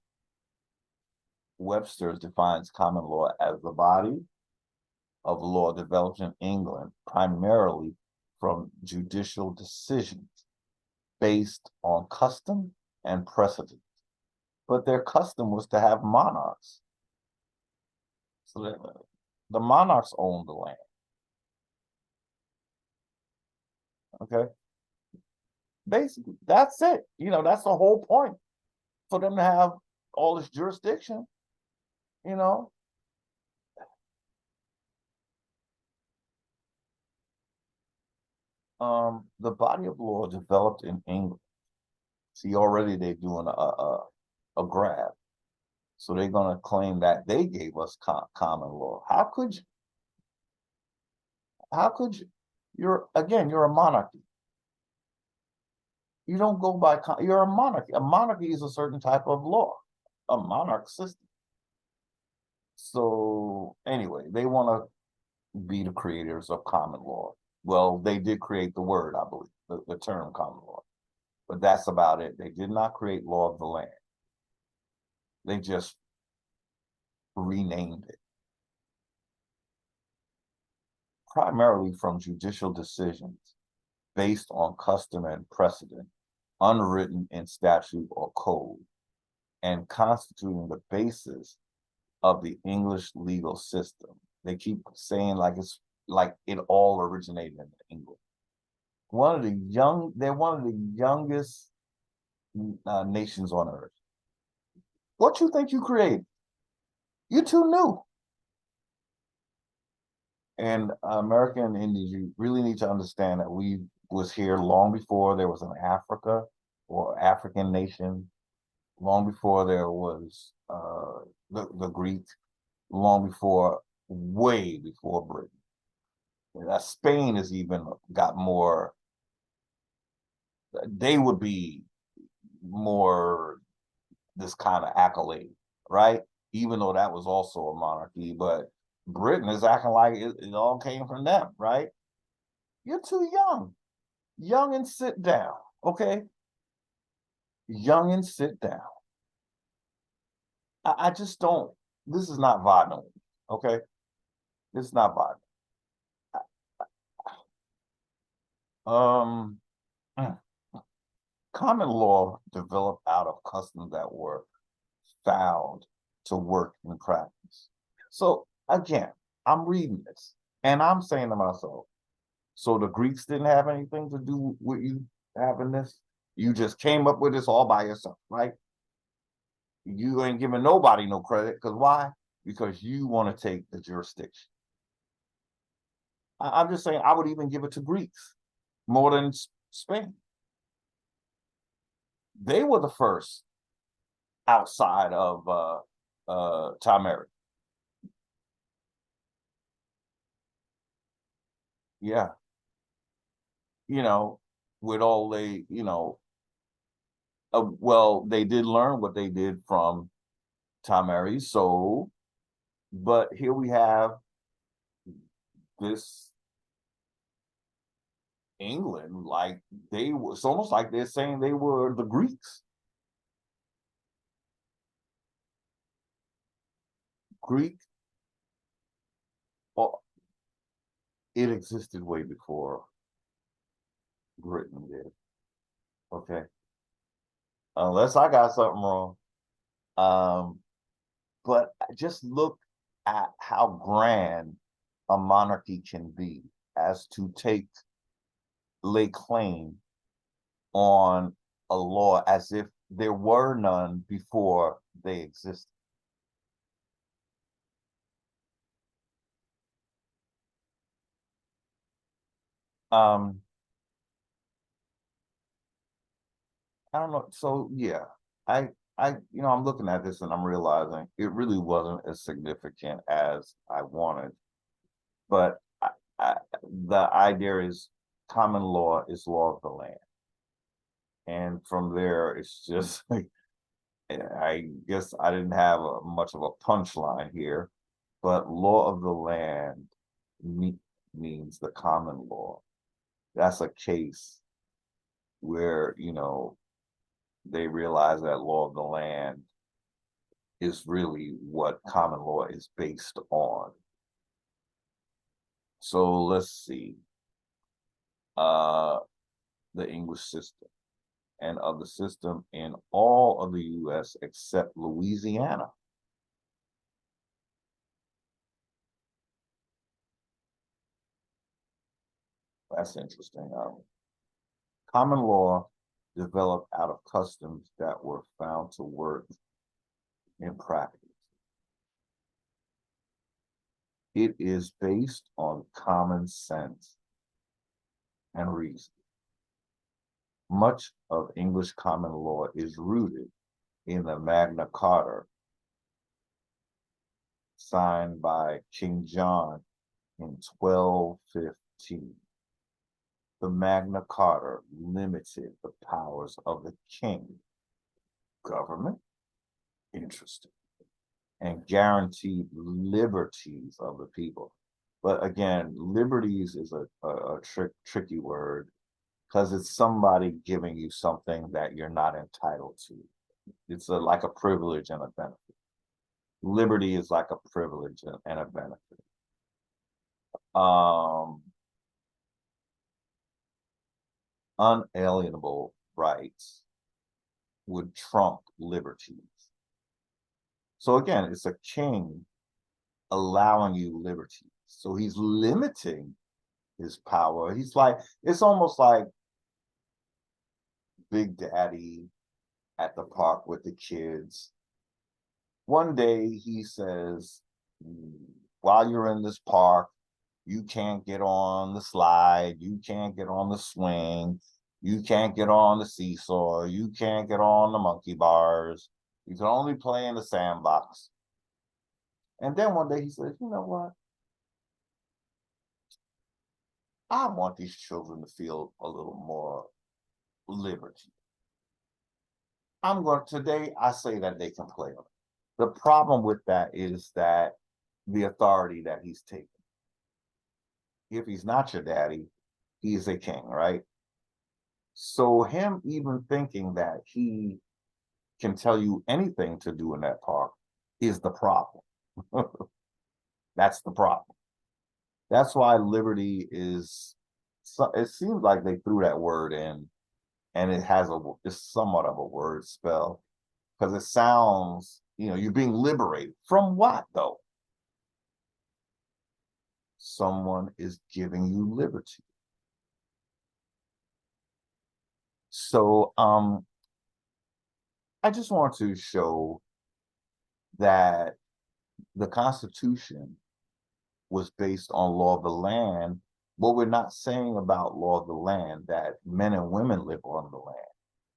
Webster's defines common law as the body of law developed in England primarily from judicial decisions based on custom and precedent. But their custom was to have monarchs. So the monarchs owned the land. Okay. Basically, that's it. That's the whole point, for them to have all this jurisdiction. The body of law developed in England. See, already they're doing a grab. So they're going to claim that they gave us common law. How could you? You're a monarchy. You don't go by, you're a monarchy. A monarchy is a certain type of law, a monarch system. So anyway, they want to be the creators of common law. Well, they did create the word, I believe, the term common law. But that's about it. They did not create law of the land. They just renamed it. Primarily from judicial decisions based on custom and precedent, unwritten in statute or code, and constituting the basis of the English legal system. They keep saying like it all originated in England. They're one of the youngest nations on earth. What you think you created? You're too new. And American Indians, you really need to understand that we was here long before there was an Africa or African nation, long before there was the Greek, long before, way before Britain. Spain has even got more, they would be more this kind of accolade, right? Even though that was also a monarchy, but Britain is acting like it all came from them, right? You're too young. Young and sit down, okay? Young and sit down. I just don't, this is not vibing, okay? It's not vibing. Um, common law developed out of customs that were found to work in practice. So again, I'm reading this and I'm saying to myself, so the Greeks didn't have anything to do with you having this? You just came up with this all by yourself, right? You ain't giving nobody no credit because why? Because you want to take the jurisdiction. I'm just saying I would even give it to Greeks more than Spain. They were the first outside of Timeric. Yeah, you know, with all they, well, they did learn what they did from Timeri. So, but here we have this England, like they were, it's almost like they're saying they were the Greeks. Greek, oh, it existed way before Britain did. Okay. Unless I got something wrong. Um, but just look at how grand a monarchy can be as to lay claim on a law as if there were none before they existed. Um, I don't know. So yeah, I I'm looking at this and I'm realizing it really wasn't as significant as I wanted. But I, the idea is common law is law of the land, and from there it's just like I guess I didn't have much of a punchline here, but law of the land me, means the common law. That's a case where they realize that law of the land is really what common law is based on. So let's see. Uh, the English system and of the system in all of the US except Louisiana. That's interesting. Common law developed out of customs that were found to work in practice. It is based on common sense and reason. Much of English common law is rooted in the Magna Carta signed by King John in 1215. The Magna Carta limited the powers of the king, government, interesting, and guaranteed liberties of the people. But again, liberties is a tricky word because it's somebody giving you something that you're not entitled to. It's like a privilege and a benefit. Liberty is like a privilege and a benefit. Um, Unalienable rights would trump liberties. So again, it's a king allowing you liberty. So he's limiting his power. He's like, it's almost like Big Daddy at the park with the kids. One day he says, while you're in this park, you can't get on the slide, you can't get on the swing, you can't get on the seesaw, you can't get on the monkey bars, you can only play in the sandbox. And then one day he says, you know what? I want these children to feel a little more liberty. Today, I say that they can play on it. The problem with that is that the authority that he's taken. If he's not your daddy, he's a king, right? So him even thinking that he can tell you anything to do in that park is the problem. That's the problem. That's why liberty is it seems like they threw that word in, and it's somewhat of a word spell, because it sounds, you're being liberated from what though? Someone is giving you liberty. So I just want to show that the Constitution was based on law of the land. What we're not saying about law of the land, that men and women live on the land.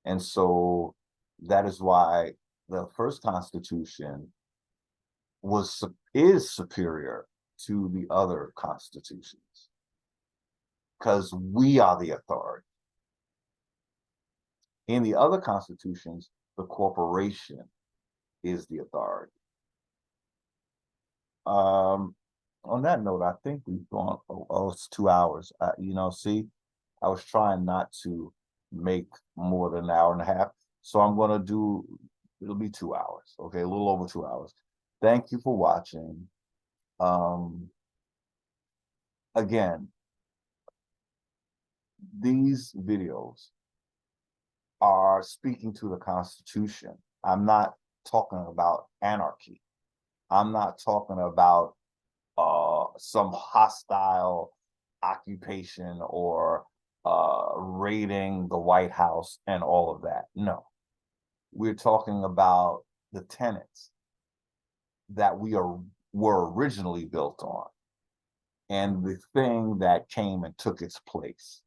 And so that is why the first Constitution is superior to the other constitutions, because we are the authority. In the other constitutions, the corporation is the authority. On that note, I think we've gone, it's 2 hours. See, I was trying not to make more than an hour and a half. So I'm going to it'll be 2 hours. Okay, a little over 2 hours. Thank you for watching. Again, these videos are speaking to the Constitution. I'm not talking about anarchy. I'm not talking about some hostile occupation or raiding the White House and all of that. No, we're talking about the tenets that were originally built on, and the thing that came and took its place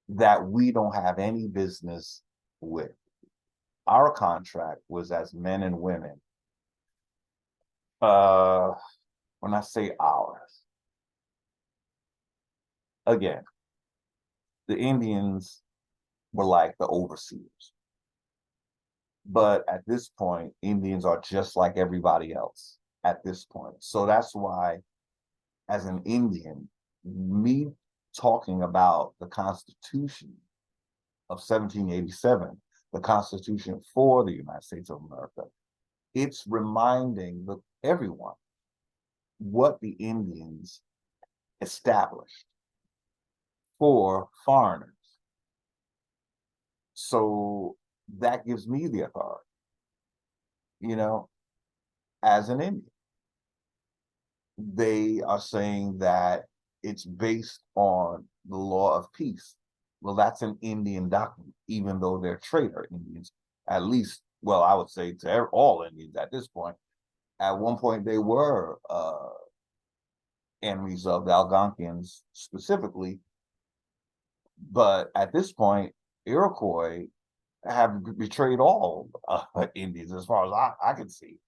that we don't have any business with. Our contract was as men and women. When I say ours, again, the Indians were like the overseers. But at this point, Indians are just like everybody else at this point. So that's why, as an Indian, me talking about the Constitution of 1787, the Constitution for the United States of America, it's reminding everyone what the Indians established for foreigners. So that gives me the authority, as an Indian. They are saying that it's based on the law of peace. Well, that's an Indian document, even though they're traitor Indians, at least, well, I would say to all Indians at this point. At one point, they were enemies of the Algonquins specifically, but at this point, Iroquois have betrayed all Indians, as far as I can see.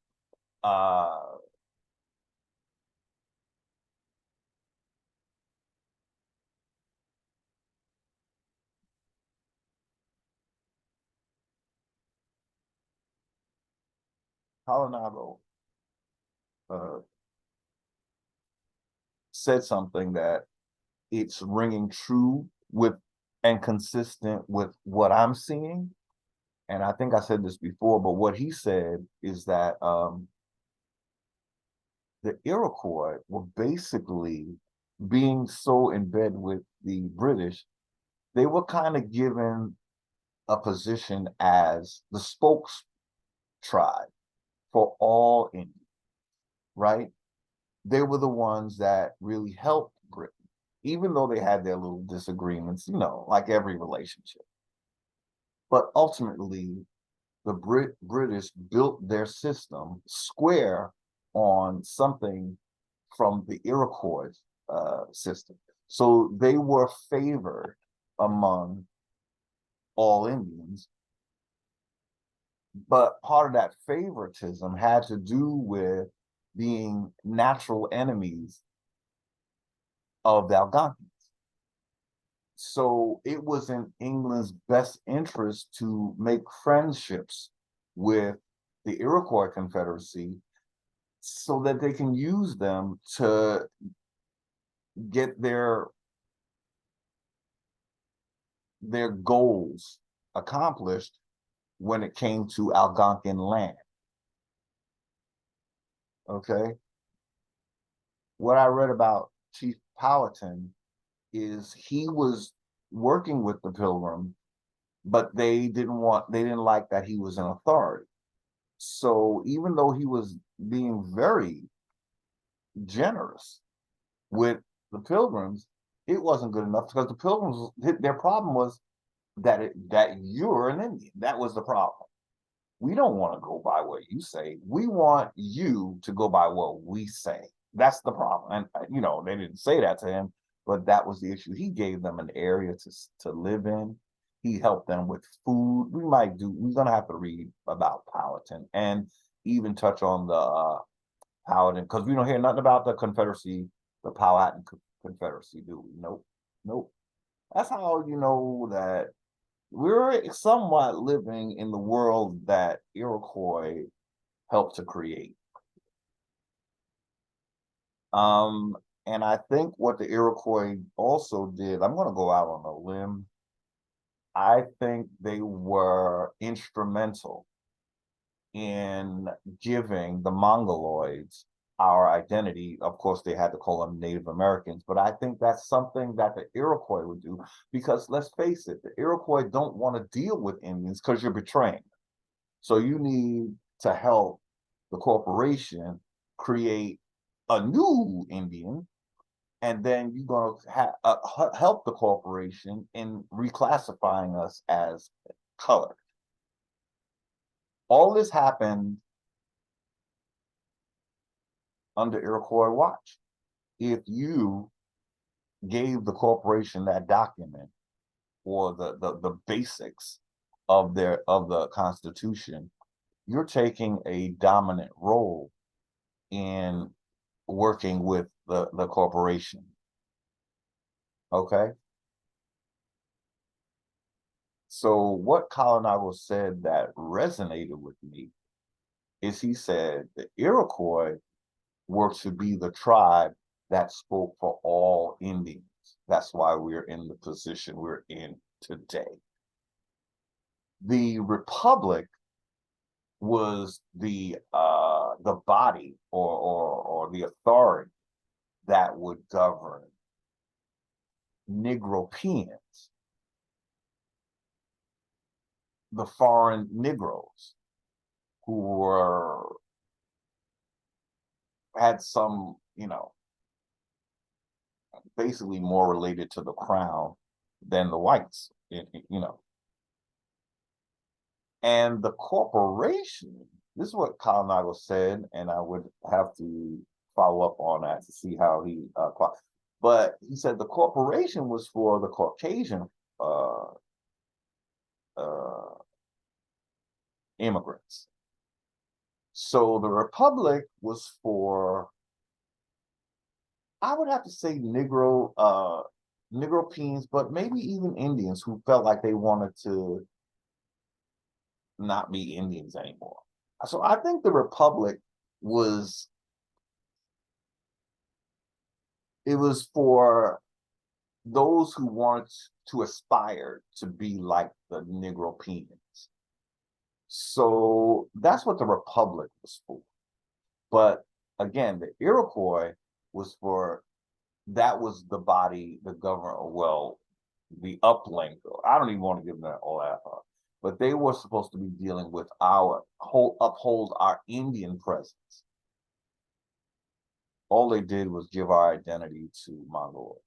Coronado said something that it's ringing true with and consistent with what I'm seeing. And I think I said this before, but what he said is that the Iroquois were basically, being so in bed with the British, they were kind of given a position as the spokes tribe for all Indians, right? They were the ones that really helped Britain, even though they had their little disagreements, like every relationship. But ultimately, the British built their system square on something from the Iroquois system. So they were favored among all Indians. But part of that favoritism had to do with being natural enemies of the Algonquins. So it was in England's best interest to make friendships with the Iroquois Confederacy so that they can use them to get their goals accomplished when it came to Algonquin land. Okay. What I read about Chief Powhatan is he was working with the Pilgrim, but they didn't like that he was an authority. So even though he was being very generous with the Pilgrims, it wasn't good enough because the Pilgrims, their problem was that you're an Indian. That was the problem. We don't want to go by what you say. We want you to go by what we say. That's the problem. And they didn't say that to him, but that was the issue. He gave them an area to live in. He helped them with food. We're gonna have to read about Powhatan and even touch on the Powhatan, because we don't hear nothing about the Confederacy, the Powhatan Confederacy, do we? Nope. Nope. That's how you know that we're somewhat living in the world that Iroquois helped to create. And I think what the Iroquois also did, I'm going to go out on a limb. I think they were instrumental in giving the Mongoloids our identity. Of course, they had to call them Native Americans, but I think that's something that the Iroquois would do, because let's face it, the Iroquois don't want to deal with Indians because you're betraying. So you need to help the corporation create a new Indian, and then you're going to help the corporation in reclassifying us as colored. All this happened under Iroquois watch. If you gave the corporation that document or the basics of the Constitution, you're taking a dominant role in working with the corporation. Okay. So what Colonado said that resonated with me is he said the Iroquois were to be the tribe that spoke for all Indians. That's why we're in the position we're in today. The Republic was the body or the authority that would govern Negropeans, the foreign Negroes who had some, basically more related to the crown than the whites, And the corporation, this is what Colonado said, and I would have to follow up on that to see how he, but he said the corporation was for the Caucasian immigrants. So the Republic was for, I would have to say Negropeans, but maybe even Indians who felt like they wanted to not be Indians anymore. So I think the Republic was for those who wanted to aspire to be like the Negropeans. So that's what the Republic was for. But again, the Iroquois was that was the body, the government, well, the uplink. I don't even want to give them all that up. But they were supposed to be dealing with uphold our Indian presence. All they did was give our identity to Mongoloids.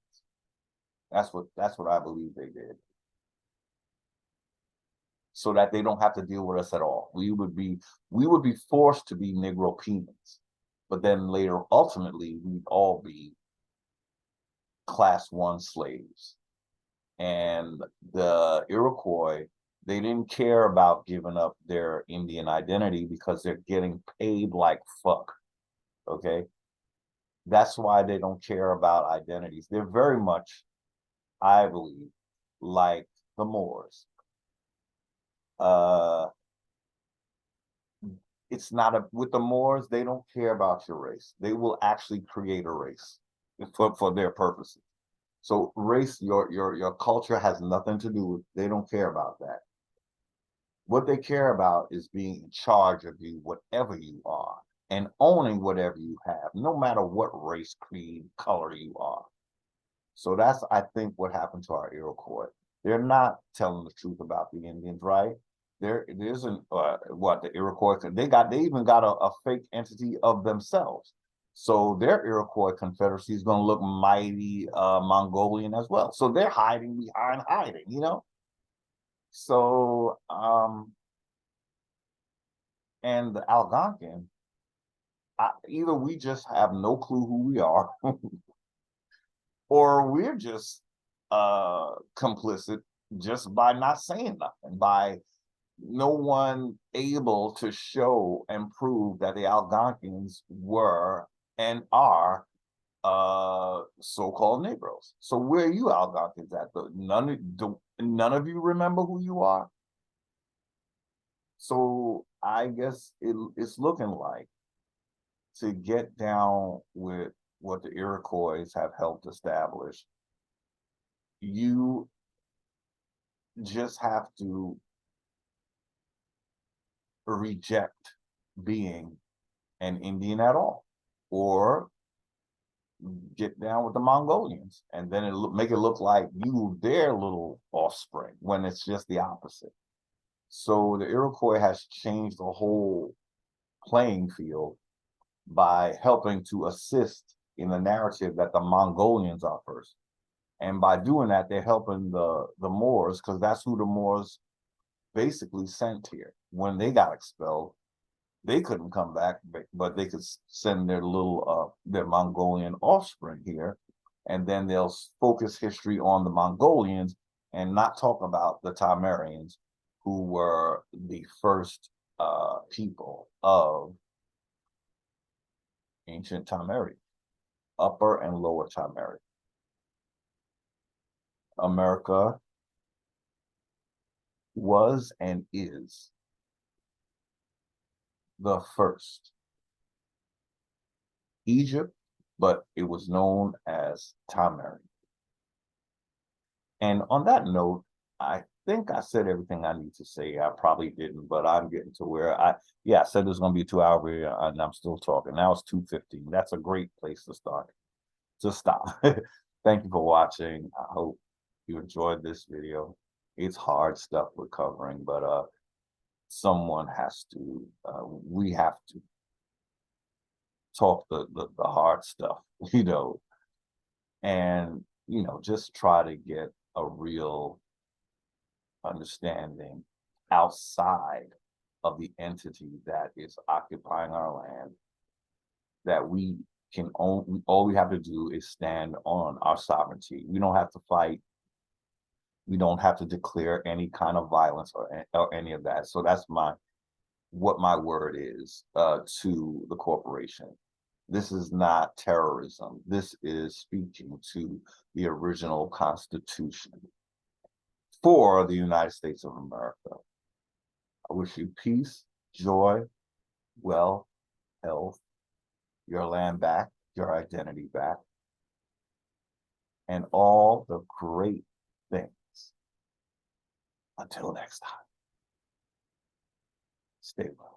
That's what I believe they did. So that they don't have to deal with us at all. We would be forced to be Negropeans, but then later, ultimately, we'd all be Class 1 slaves. And the Iroquois, they didn't care about giving up their Indian identity because they're getting paid like fuck. Okay. That's why they don't care about identities. They're very much, I believe, like the Moors. It's not with the Moors, they don't care about your race. They will actually create a race for their purposes. So race, your culture has nothing to do with, they don't care about that. What they care about is being in charge of you, whatever you are, and owning whatever you have, no matter what race, creed, color you are. So that's, I think, what happened to our Iroquois. They're not telling the truth about the Indians, right? There isn't what the Iroquois, they even got a fake entity of themselves. So their Iroquois Confederacy is going to look mighty Mongolian as well. So they're hiding behind hiding, you know? So and the Algonquin, either we just have no clue who we are, or we're just complicit just by not saying nothing, by no one able to show and prove that the Algonquins were and are so-called Negroes. So where are you Algonquins at? None of you remember who you are. So I guess it's looking like, to get down with what the Iroquois have helped establish, you just have to reject being an Indian at all, or get down with the Mongolians, and then make it look like you their little offspring when it's just the opposite. So the Iroquois has changed the whole playing field by helping to assist in the narrative that the Mongolians are first. And by doing that, they're helping the Moors, because that's who the Moors basically sent here. When they got expelled, they couldn't come back, but they could send their their Mongolian offspring here, and then they'll focus history on the Mongolians and not talk about the Tamarians, who were the first people of ancient Tamari, Upper and Lower Tamari. America was and is the first Egypt, but it was known as Tamari. And on that note, I think I said everything I need to say. I probably didn't, but I'm getting to where I said there's going to be a 2-hour video, and I'm still talking. Now it's 2:15. That's a great place to start. To stop. Thank you for watching. I hope you enjoyed this video. It's hard stuff we're covering, but someone has to, we have to talk the hard stuff, you know, and, you know, just try to get a real understanding outside of the entity that is occupying our land, that we can all we have to do is stand on our sovereignty. We don't have to fight. We don't have to declare any kind of violence or any of that. So that's what my word is to the corporation. This is not terrorism. This is speaking to the original Constitution for the United States of America. I wish you peace, joy, wealth, health, your land back, your identity back, and all the great things. Until next time, stay well.